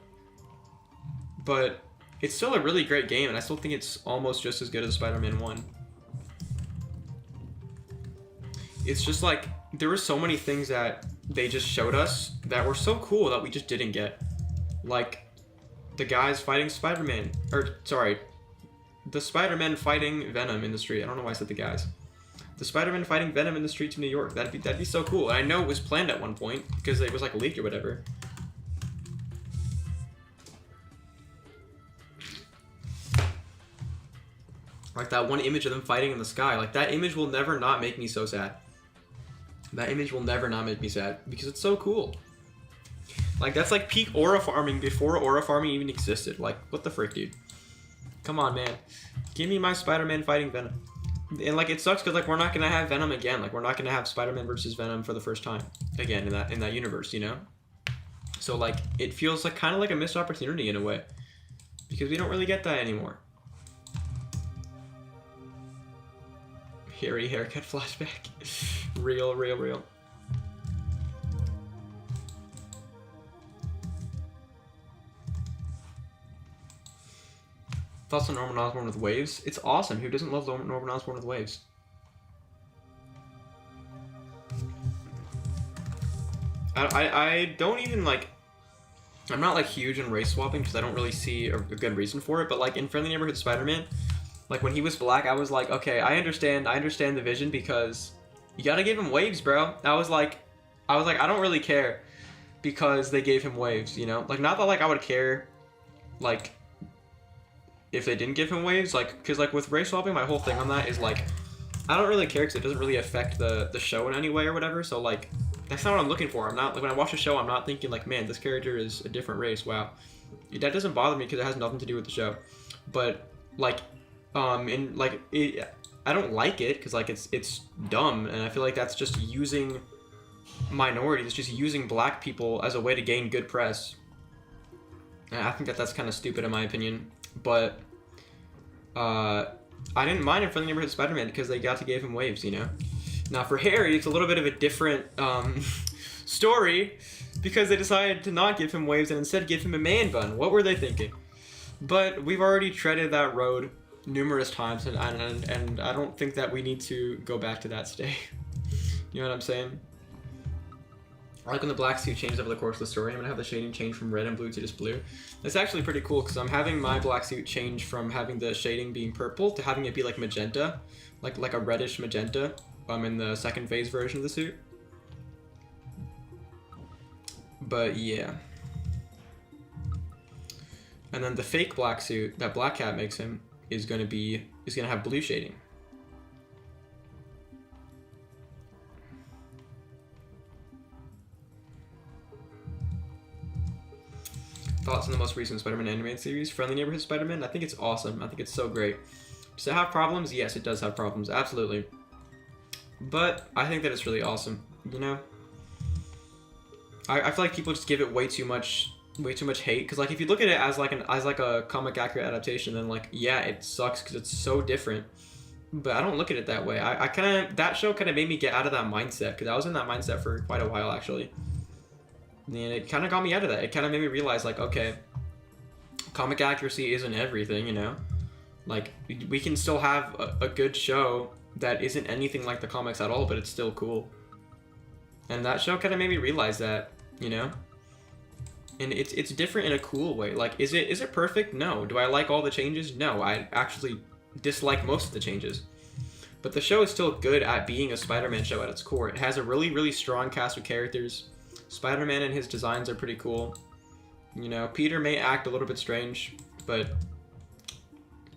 But it's still a really great game, and I still think it's almost just as good as Spider-Man 1. It's just like, there were so many things that they just showed us that were so cool that we just didn't get. Like, the guys fighting Spider-Man, or, sorry, the Spider-Man fighting Venom in the street. I don't know why I said the guys. The Spider-Man fighting Venom in the streets of New York. That'd be so cool. And I know it was planned at one point, because it was like leaked or whatever. Like that one image of them fighting in the sky. Like that image will never not make me so sad. That image will never not make me sad because it's so cool. Like that's like peak aura farming before aura farming even existed. Like what the frick, dude? Come on, man. Give me my Spider-Man fighting Venom. And like it sucks because like we're not gonna have Venom again. Like we're not gonna have Spider-Man versus Venom for the first time again in that universe, you know? So like it feels like kind of like a missed opportunity in a way because we don't really get that anymore. Harry haircut flashback. Real. Thoughts on Norman Osborn with waves? It's awesome. Who doesn't love Norman Osborn with waves? I don't even like... I'm not like huge in race swapping because I don't really see a good reason for it, but like in Friendly Neighborhood Spider-Man, like when he was black, I was like, okay, I understand the vision because you gotta give him waves, bro. I was like, I don't really care because they gave him waves, you know? Like, not that like I would care, like, if they didn't give him waves, like, because like with race swapping, my whole thing on that is like, I don't really care because it doesn't really affect the show in any way or whatever. So like, that's not what I'm looking for. I'm not like when I watch a show, I'm not thinking like, man, this character is a different race. Wow, that doesn't bother me because it has nothing to do with the show. But like, and like I don't like it because like it's dumb, and I feel like that's just using minorities, just using black people as a way to gain good press. And I think that's kind of stupid in my opinion. But I didn't mind in Friendly Neighborhood Spider-Man because they got to give him waves, you know. Now for Harry, it's a little bit of a different story because they decided to not give him waves and instead give him a man bun. What were they thinking? But we've already treaded that road numerous times, and I don't think that we need to go back to that today. You know what I'm saying? I like when the black suit changed over the course of the story. I'm gonna have the shading change from red and blue to just blue. That's actually pretty cool because I'm having my black suit change from having the shading being purple to having it be like magenta, like a reddish magenta. In the second phase version of the suit. But yeah. And then the fake black suit that Black Cat makes him is gonna have blue shading. thoughts on the most recent Spider-Man animated series, Friendly Neighborhood Spider-Man. I think it's awesome. I think it's so great. Does it have problems? Yes, it does have problems. Absolutely. But I think that it's really awesome. You know, I feel like people just give it way too much hate, because like if you look at it as like a comic accurate adaptation, then like yeah, it sucks because it's so different. But I don't look at it that way. I kind of, that show kind of made me get out of that mindset, because I was in that mindset for quite a while actually, and it kind of got me out of that. It kind of made me realize like, okay, comic accuracy isn't everything, you know. Like we can still have a good show that isn't anything like the comics at all, but it's still cool. And that show kind of made me realize that, you know. And it's different in a cool way. Like, is it perfect? No. Do I like all the changes? No. I actually dislike most of the changes. But the show is still good at being a Spider-Man show at its core. It has a really, really strong cast of characters. Spider-Man and his designs are pretty cool. You know, Peter may act a little bit strange, but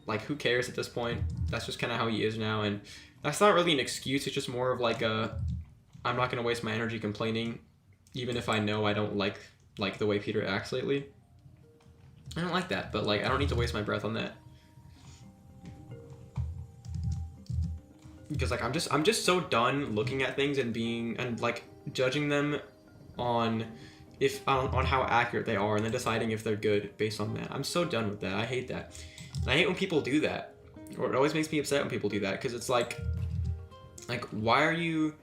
like, who cares at this point? That's just kind of how he is now, and that's not really an excuse. It's just more of like I'm not going to waste my energy complaining, even if I know I don't like the way Peter acts lately. I don't like that, but like I don't need to waste my breath on that. Because like I'm just so done looking at things and like judging them on how accurate they are, and then deciding if they're good based on that. I'm so done with that. I hate that. And I hate when people do that. Or it always makes me upset when people do that, because it's like why are you...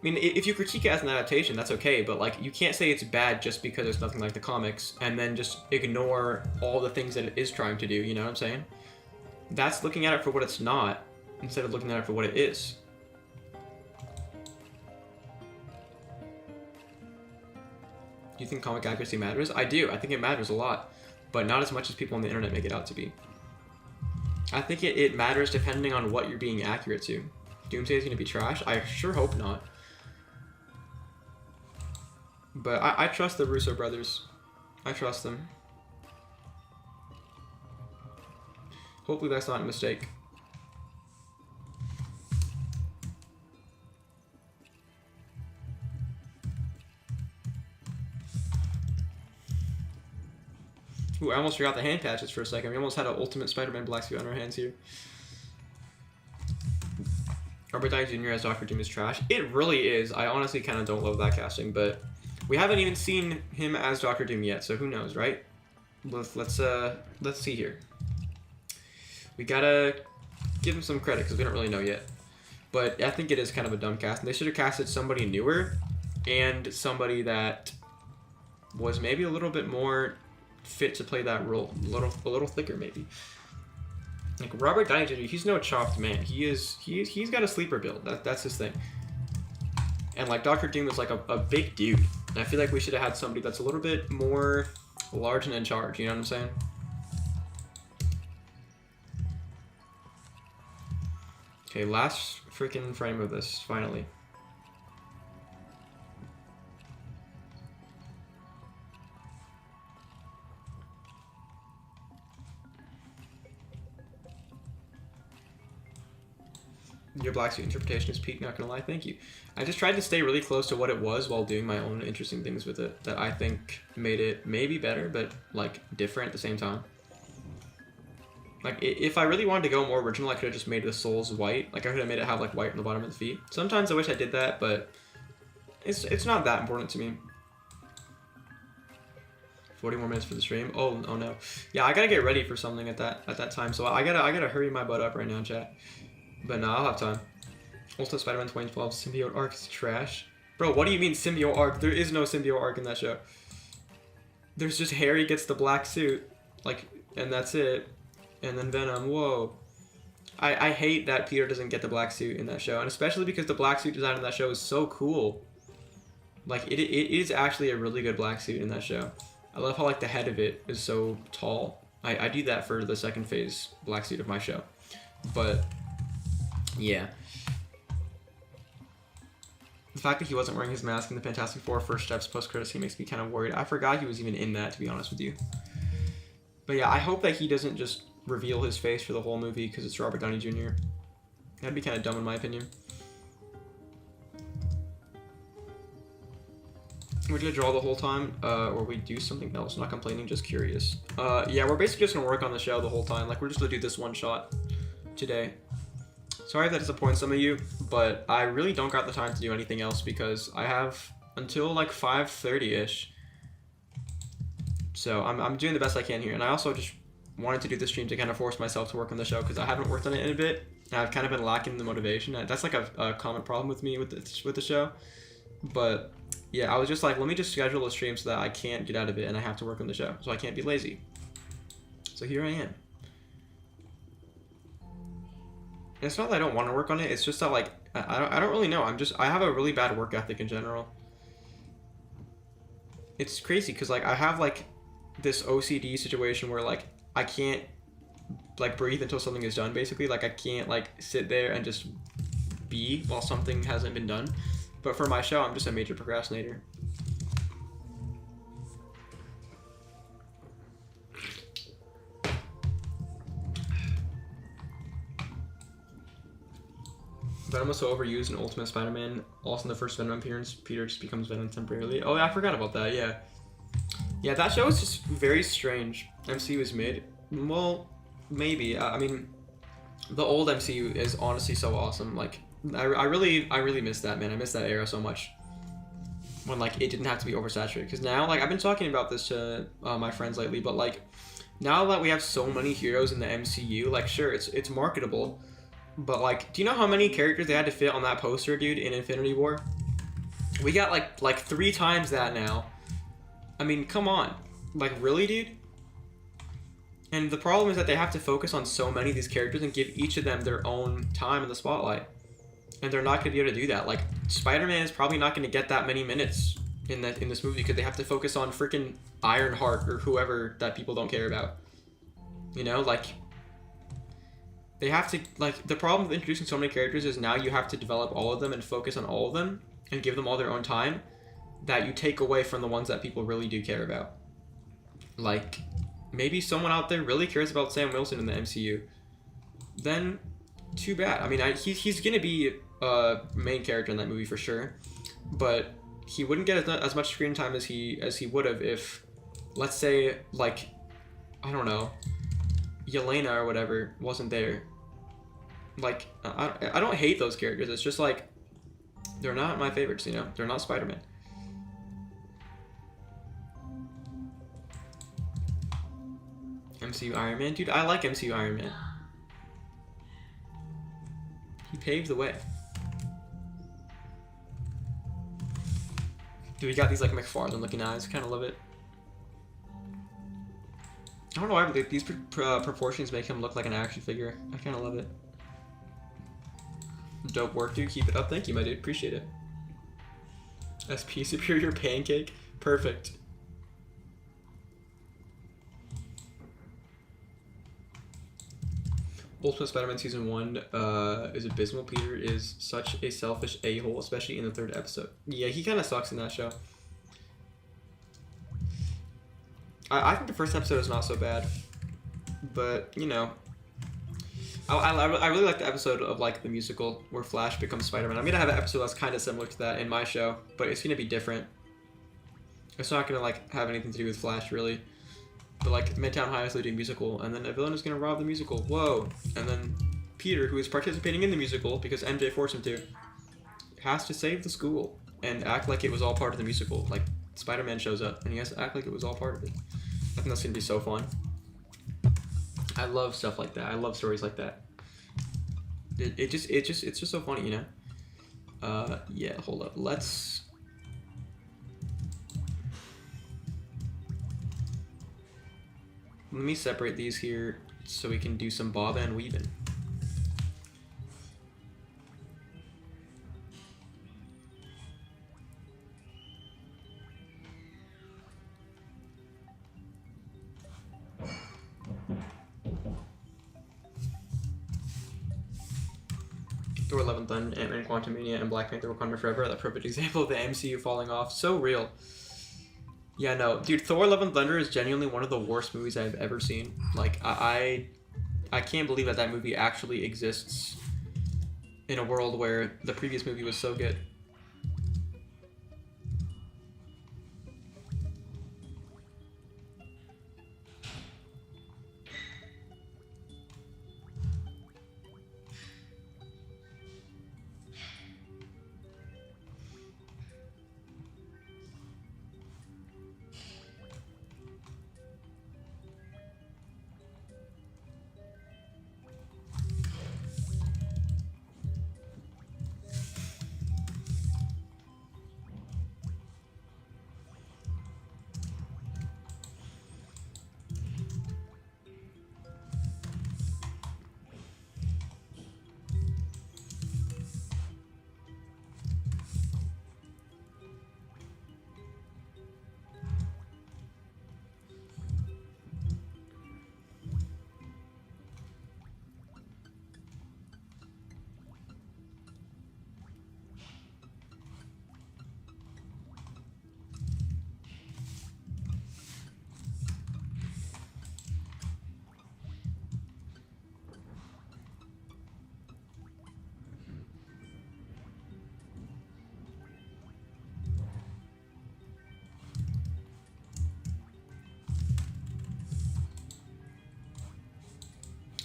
I mean, if you critique it as an adaptation, that's okay, but like you can't say it's bad just because it's nothing like the comics, and then just ignore all the things that it is trying to do, you know what I'm saying? That's looking at it for what it's not, instead of looking at it for what it is. Do you think comic accuracy matters? I do. I think it matters a lot, but not as much as people on the internet make it out to be. I think it matters depending on what you're being accurate to. Doomsday is going to be trash? I sure hope not. But I trust the Russo brothers. I trust them. Hopefully that's not a mistake. Ooh, I almost forgot the hand patches for a second. We almost had an Ultimate Spider-Man black suit on our hands here. Robert Downey Jr. as Dr. Doom is trash. It really is. I honestly kind of don't love that casting, but we haven't even seen him as Dr. Doom yet, so who knows, right? Let's see here. We gotta give him some credit because we don't really know yet. But I think it is kind of a dumb casting. They should have casted somebody newer and somebody that was maybe a little bit more fit to play that role, a little thicker maybe. Like Robert Downey Jr., he's no chopped man. He's got a sleeper build. That's his thing. And like Dr. Doom is like a big dude. And I feel like we should have had somebody that's a little bit more large and in charge. You know what I'm saying? Okay, last freaking frame of this finally. Your black suit interpretation is peak, not gonna lie, thank you. I just tried to stay really close to what it was while doing my own interesting things with it that I think made it maybe better, but like different at the same time. Like if I really wanted to go more original, I could have just made the soles white. Like I could have made it have like white on the bottom of the feet. Sometimes I wish I did that, but it's not that important to me. 40 more minutes for the stream. Oh no. Yeah, I gotta get ready for something at that time. So I gotta hurry my butt up right now, chat. But no, I'll have time. Ultimate Spider-Man 2012 Symbiote arc is trash. Bro, what do you mean Symbiote arc? There is no Symbiote arc in that show. There's just Harry gets the black suit, like, and that's it. And then Venom, whoa. I hate that Peter doesn't get the black suit in that show, and especially because the black suit design in that show is so cool. Like, it is actually a really good black suit in that show. I love how, like, the head of it is so tall. I do that for the second phase black suit of my show. But yeah. The fact that he wasn't wearing his mask in the Fantastic Four First Steps post-credits scene makes me kind of worried. I forgot he was even in that, to be honest with you. But yeah, I hope that he doesn't just reveal his face for the whole movie because it's Robert Downey Jr. That'd be kind of dumb in my opinion. We're gonna draw the whole time, or we do something else. Not complaining, just curious. Yeah, we're basically just gonna work on the show the whole time. Like, we're just gonna do this one shot today. Sorry if that disappoints some of you, but I really don't got the time to do anything else because I have until like 5:30ish. So I'm doing the best I can here, and I also just wanted to do the stream to kind of force myself to work on the show because I haven't worked on it in a bit, and I've kind of been lacking the motivation. That's like a common problem with me with the show, but yeah, I was just like, let me just schedule a stream so that I can't get out of it and I have to work on the show, so I can't be lazy. So here I am. It's not that I don't want to work on it. It's just that like I don't really know. I have a really bad work ethic in general. It's crazy because like I have like this OCD situation where like I can't like breathe until something is done. Basically, like I can't like sit there and just be while something hasn't been done. But for my show, I'm just a major procrastinator. Venom was so overused in Ultimate Spider-Man. Also in the first Venom appearance, Peter just becomes Venom temporarily. Oh, yeah, I forgot about that, yeah. Yeah, that show is just very strange. MCU is mid. Well, maybe. I mean, the old MCU is honestly so awesome. Like, I really miss that, man. I miss that era so much. When, like, it didn't have to be oversaturated. Because now, like, I've been talking about this to my friends lately, but, like, now that we have so many heroes in the MCU, like, sure, it's marketable. But, like, do you know how many characters they had to fit on that poster, dude, in Infinity War? We got, like 3 times that now. I mean, come on. Like, really, dude? And the problem is that they have to focus on so many of these characters and give each of them their own time in the spotlight. And they're not going to be able to do that. Like, Spider-Man is probably not going to get that many minutes in this movie because they have to focus on freaking Ironheart or whoever that people don't care about. You know, like... They have to, like, the problem with introducing so many characters is now you have to develop all of them and focus on all of them and give them all their own time that you take away from the ones that people really do care about. Like, maybe someone out there really cares about Sam Wilson in the MCU. Then, too bad. I mean, he's going to be a main character in that movie for sure, but he wouldn't get as much screen time as he would have if, let's say, like, I don't know, Yelena or whatever wasn't there. Like, I don't hate those characters. It's just like, they're not my favorites, you know? They're not Spider-Man. MCU Iron Man? Dude, I like MCU Iron Man. He paved the way. Dude, we got these like McFarlane looking eyes. Kind of love it. I don't know why, but these proportions make him look like an action figure. I kind of love it. Dope work, dude. Keep it up. Thank you, my dude. Appreciate it. SP Superior Pancake. Perfect. Ultimate Spider-Man Season 1 is abysmal. Peter is such a selfish a-hole, especially in the 3rd episode. Yeah, he kind of sucks in that show. I think the 1st episode is not so bad, but you know, I really like the episode of like the musical where Flash becomes Spider-Man. I'm gonna have an episode that's kind of similar to that in my show, but it's gonna be different. It's not gonna like have anything to do with Flash really, but like Midtown High is leading musical, and then a villain is gonna rob the musical. Whoa! And then Peter, who is participating in the musical because MJ forced him to, has to save the school and act like it was all part of the musical. Like, Spider-Man shows up and he has to act like it was all part of it. I think that's gonna be so fun. I love stuff like that. I love stories like that. It's just so funny, you know? Yeah, hold up. Let's... Let me separate these here so we can do some bob and weaving. Thor: Love and Thunder, Ant-Man Quantumania, and Black Panther Wakanda Forever are the perfect example of the MCU falling off. So real. Yeah, no. Dude, Thor: Love and Thunder is genuinely one of the worst movies I've ever seen. Like, I can't believe that movie actually exists in a world where the previous movie was so good.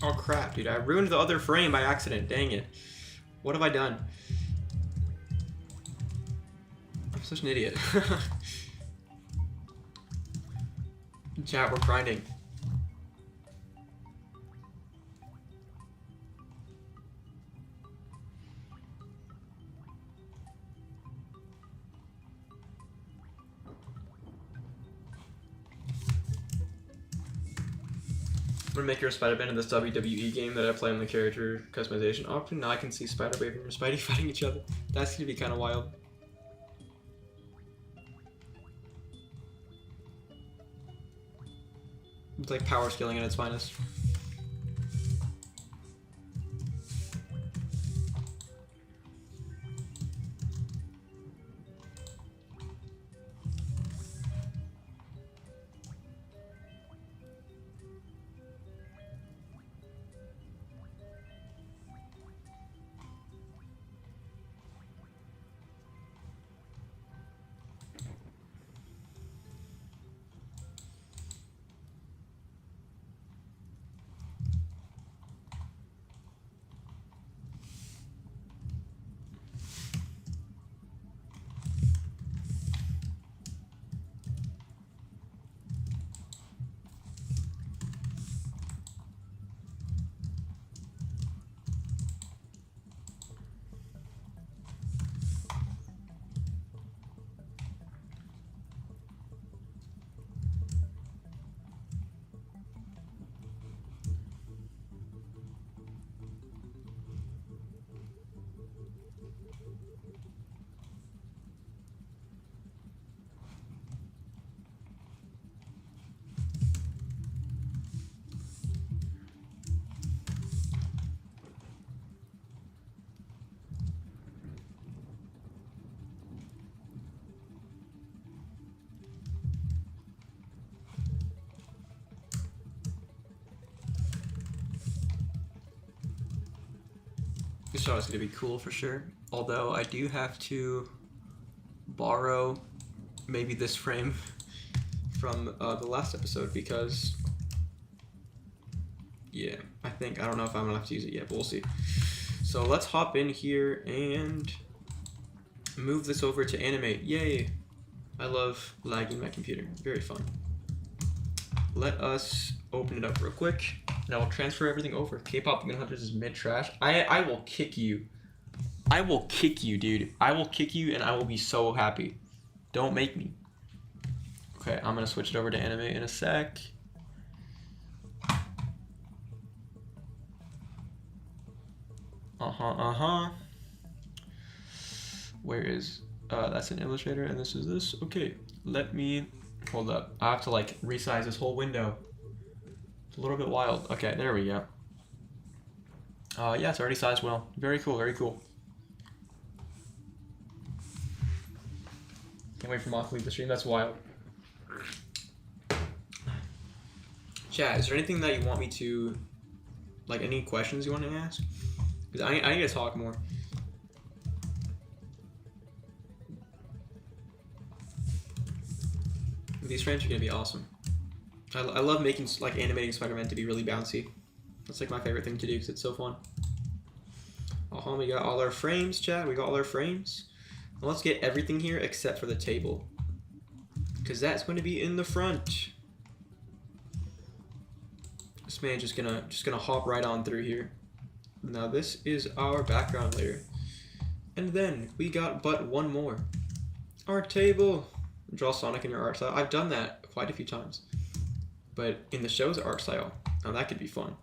Oh crap, dude. I ruined the other frame by accident. Dang it. What have I done? I'm such an idiot. Chat, we're grinding. I'm gonna make your Spider-Man in this WWE game that I play on the character customization option. Now I can see Spider-Wave and your Spidey fighting each other. That's gonna be kind of wild. It's like power scaling at its finest. This shot is gonna be cool for sure. Although I do have to borrow maybe this frame from the last episode because yeah, I don't know if I'm gonna have to use it yet, but we'll see. So let's hop in here and move this over to animate. Yay! I love lagging my computer. Very fun. Let us open it up real quick. And I will transfer everything over. K-pop Demon Hunters is mid-trash. I will kick you. I will kick you, dude. I will kick you and I will be so happy. Don't make me. Okay, I'm gonna switch it over to anime in a sec. Where is that's an illustrator and this is this. Okay, let me hold up. I have to like resize this whole window. It's a little bit wild. Okay, there we go. Yeah, it's already sized well. Very cool, very cool. Can't wait for Mock to leave the stream. That's wild. Chat, is there anything that you want me to, like, any questions you want to ask? Because I need to talk more. These frames are gonna be awesome. I love making, like, animating Spider-Man to be really bouncy. That's like my favorite thing to do because it's so fun. We got all our frames, chat. We got all our frames. Now let's get everything here except for the table, because that's going to be in the front. This man just gonna hop right on through here. Now this is our background layer, and then we got but one more. Our table. Draw Sonic in your art style. I've done that quite a few times, but in the show's art style. Now that could be fun.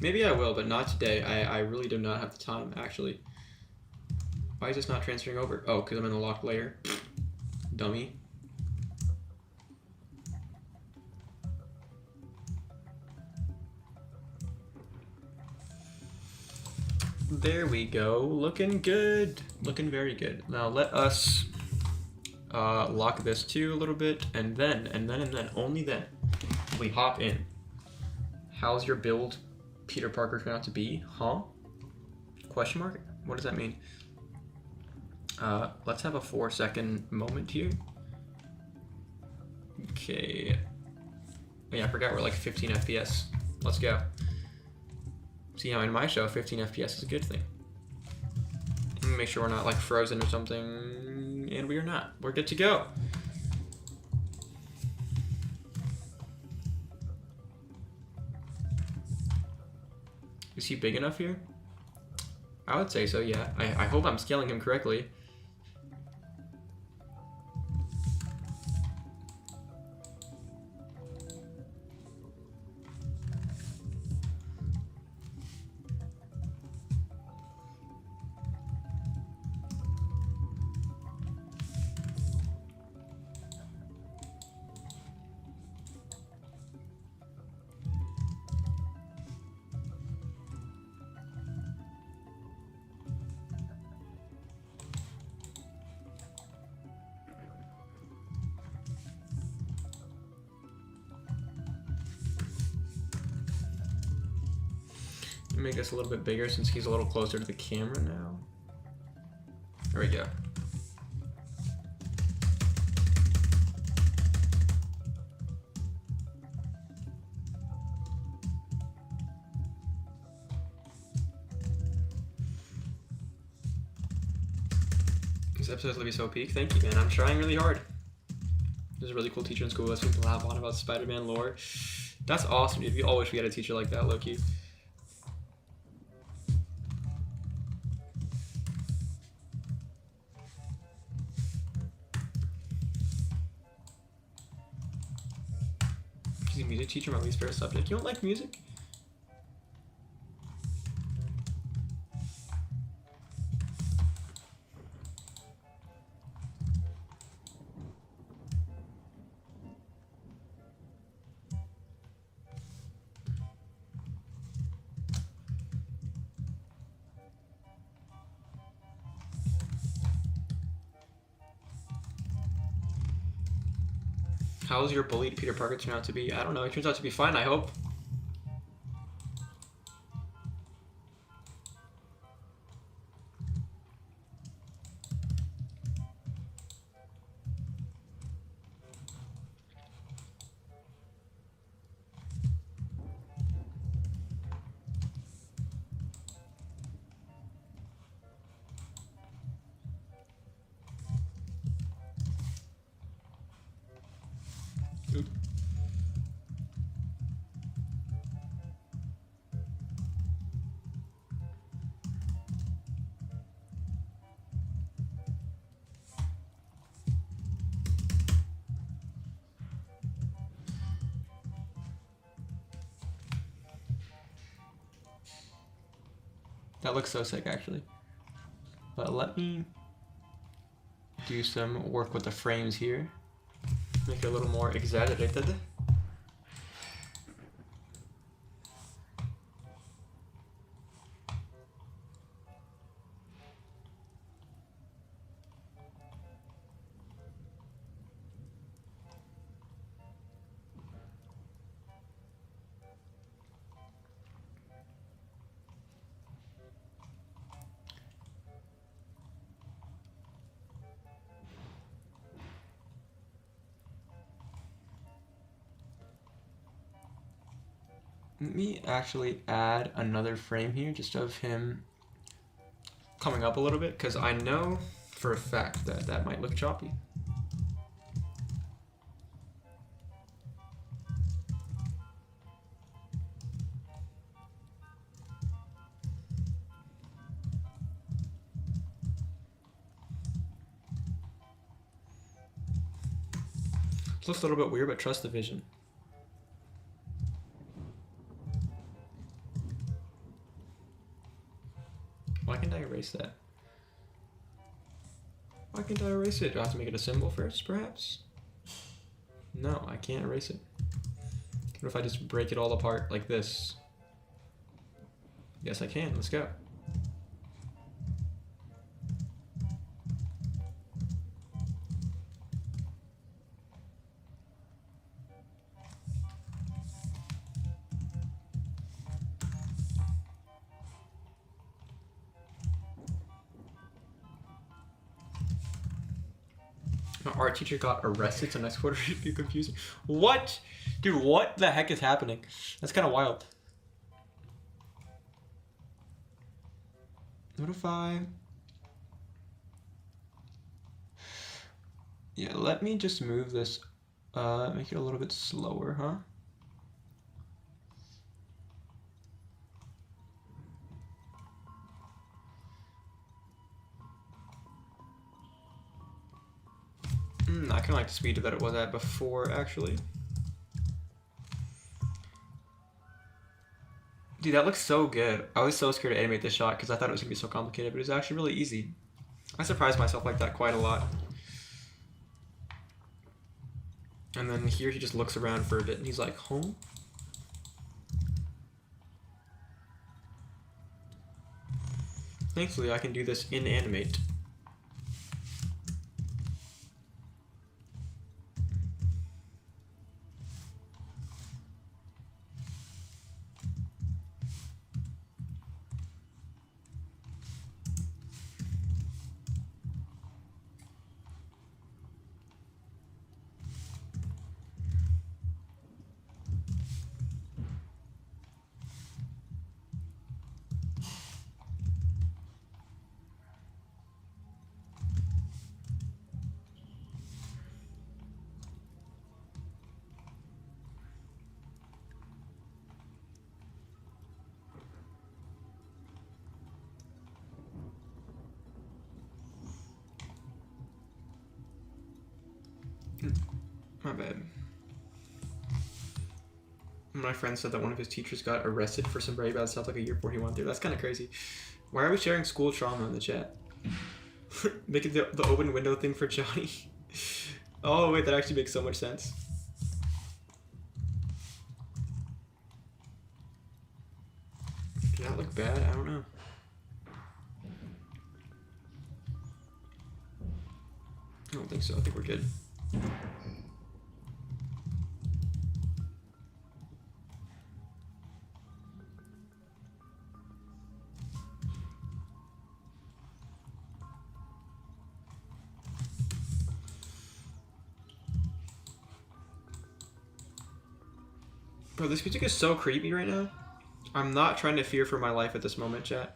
Maybe I will, but not today. I really do not have the time, actually. Why is this not transferring over? Oh, because I'm in the locked layer. Dummy. There we go. Looking good. Looking very good. Now let us lock this too a little bit, and then, only then, we hop in. How's your build, Peter Parker, turn out to be? Huh? Question mark? What does that mean? Let's have a 4-second moment here. Okay. Oh yeah, I forgot we're like 15 FPS. Let's go. See how in my show 15 FPS is a good thing. Let me make sure we're not like frozen or something, and we are not. We're good to go. Is he big enough here? I would say so, yeah. I hope I'm scaling him correctly. Make this a little bit bigger since he's a little closer to the camera now. There we go. This episode's gonna be so peak. Thank you, man. I'm trying really hard. There's a really cool teacher in school that's people have on about Spider-Man lore. That's awesome, dude. We all wish we had a teacher like that, Loki. She's a music teacher, my least favorite subject. You don't like music? How's your bullied Peter Parker turn out to be? I don't know. It turns out to be fine, I hope. Oop. That looks so sick, actually. But let me do some work with the frames here. Make it a little more exaggerated. Let me actually add another frame here just of him coming up a little bit, because I know for a fact that that might look choppy. It looks a little bit weird, but trust the vision. Why can't I erase that? Why can't I erase it? Do I have to make it a symbol first, perhaps? No, I can't erase it. What if I just break it all apart like this? Yes, I can. Let's go. My art teacher got arrested, so next quarter should be confusing. What? Dude, what the heck is happening? That's kind of wild. Notify. Yeah, let me just move this, make it a little bit slower, huh? I kind of like the speed that it was at before, actually. Dude, that looks so good. I was so scared to animate this shot because I thought it was going to be so complicated, but it was actually really easy. I surprised myself like that quite a lot. And then here he just looks around for a bit and he's like, home? Thankfully, I can do this in animate. My bad. My friend said that one of his teachers got arrested for some very bad stuff like a year before he went through. That's kind of crazy. Why are we sharing school trauma in the chat? Make it the open window thing for Johnny. Oh, wait, that actually makes so much sense. Did that look bad? I don't know. I don't think so. I think we're good. Bro, this music is so creepy right now. I'm not trying to fear for my life at this moment, chat.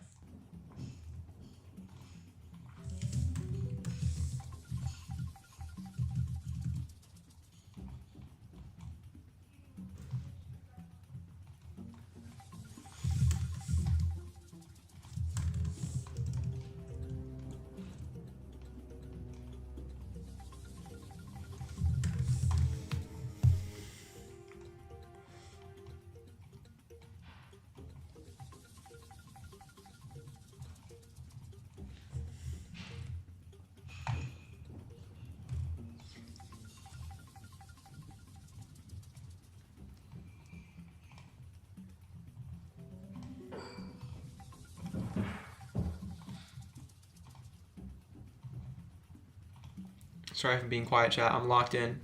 Sorry for being quiet, chat. I'm locked in.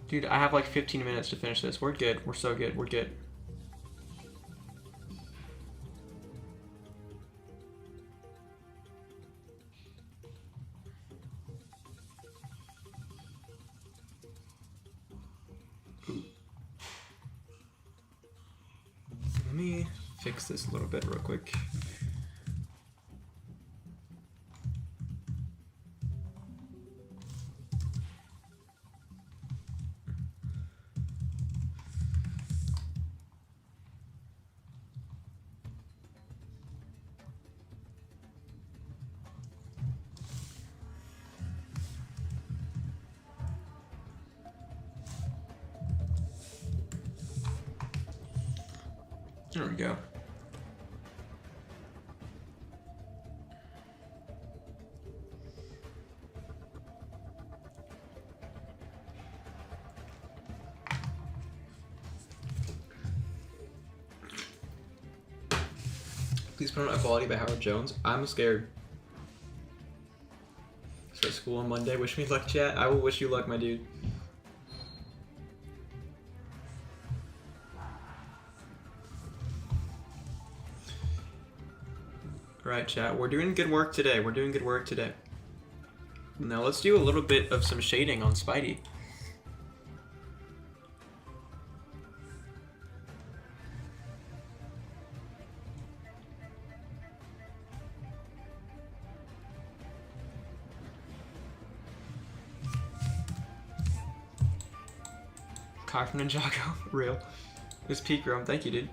Dude, I have like 15 minutes to finish this. We're good. We're so good. We're good. Let me fix this a little bit real quick. There we go. Please put on Equality by Howard Jones. I'm scared. Start school on Monday. Wish me luck, chat. I will wish you luck, my dude. Alright, chat. We're doing good work today. We're doing good work today. Now let's do a little bit of some shading on Spidey. Kai from Ninjago. Real. It's peak room. Thank you, dude.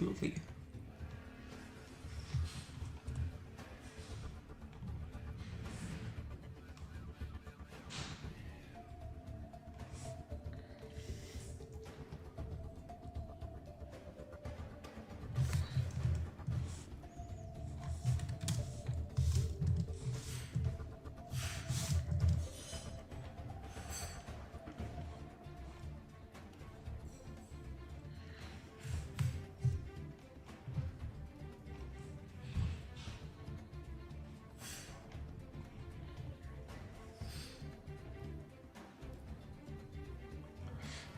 Movie.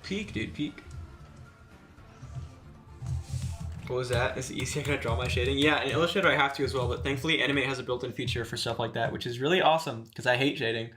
Peak, dude, peak. What was that? Is it easy? I gotta draw my shading? Yeah, in Illustrator I have to as well, but thankfully Animate has a built-in feature for stuff like that, which is really awesome, because I hate shading.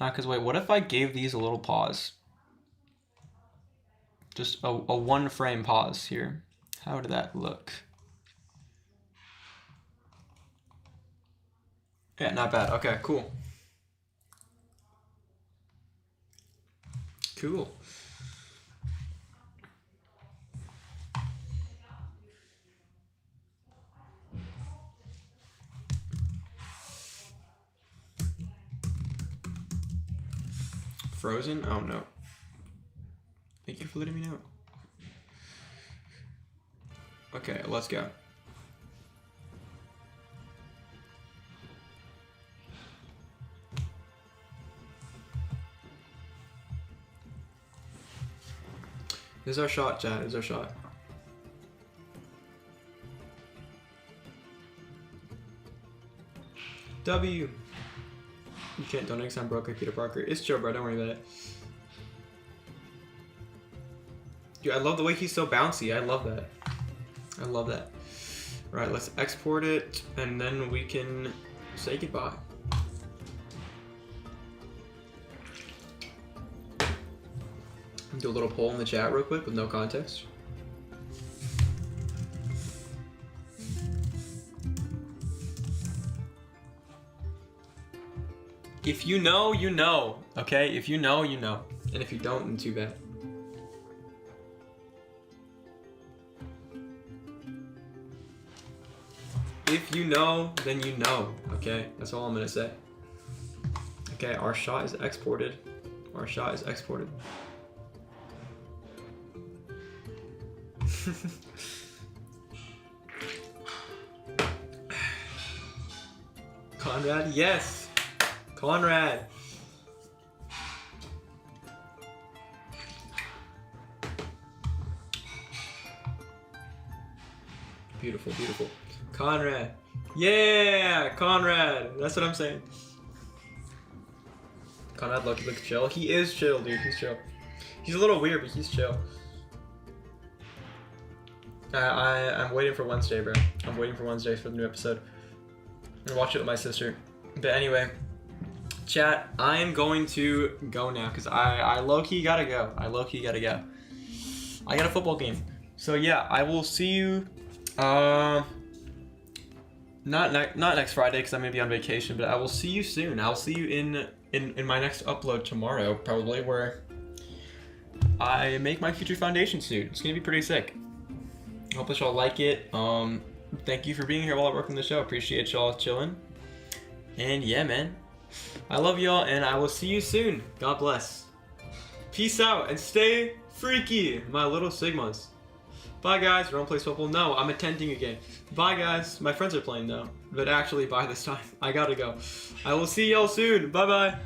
Because wait, what if I gave these a little pause? Just a one frame pause here. How did that look? Yeah, not bad. Okay, cool. Cool. Frozen? Oh no. Thank you for letting me know. Okay, let's go. This is our shot, chat. This is our shot. W. You can't donate because I'm broke like Peter Parker. It's chill, bro. Don't worry about it. Dude, I love the way he's so bouncy. I love that. I love that. Right, let's export it, and then we can say goodbye. Do a little poll in the chat real quick with no context. If you know, you know. Okay? If you know, you know. And if you don't, then too bad. If you know, then you know. Okay? That's all I'm gonna say. Okay, our shot is exported. Our shot is exported. Conrad? Yes! Conrad! Beautiful, beautiful. Conrad! Yeah! Conrad! That's what I'm saying. Conrad looks chill. He is chill, dude. He's chill. He's a little weird, but he's chill. I'm waiting for Wednesday, bro. I'm waiting for Wednesday for the new episode. I'm gonna watch it with my sister. But anyway, chat, I am going to go now because I low-key gotta go. I low-key gotta go. I got a football game. So yeah, I will see you, not next Friday because I'm gonna be on vacation, but I will see you soon. I'll see you in my next upload tomorrow, probably, where I make my future foundation suit. It's gonna be pretty sick. I hope that y'all like it. Thank you for being here while I work on the show. Appreciate y'all chilling. And yeah, man. I love y'all, and I will see you soon. God bless. Peace out, and stay freaky, my little Sigmas. Bye, guys. Run Plays Football. No, I'm attending a game. Bye, guys. My friends are playing, though. But actually, bye this time. I gotta go. I will see y'all soon. Bye-bye.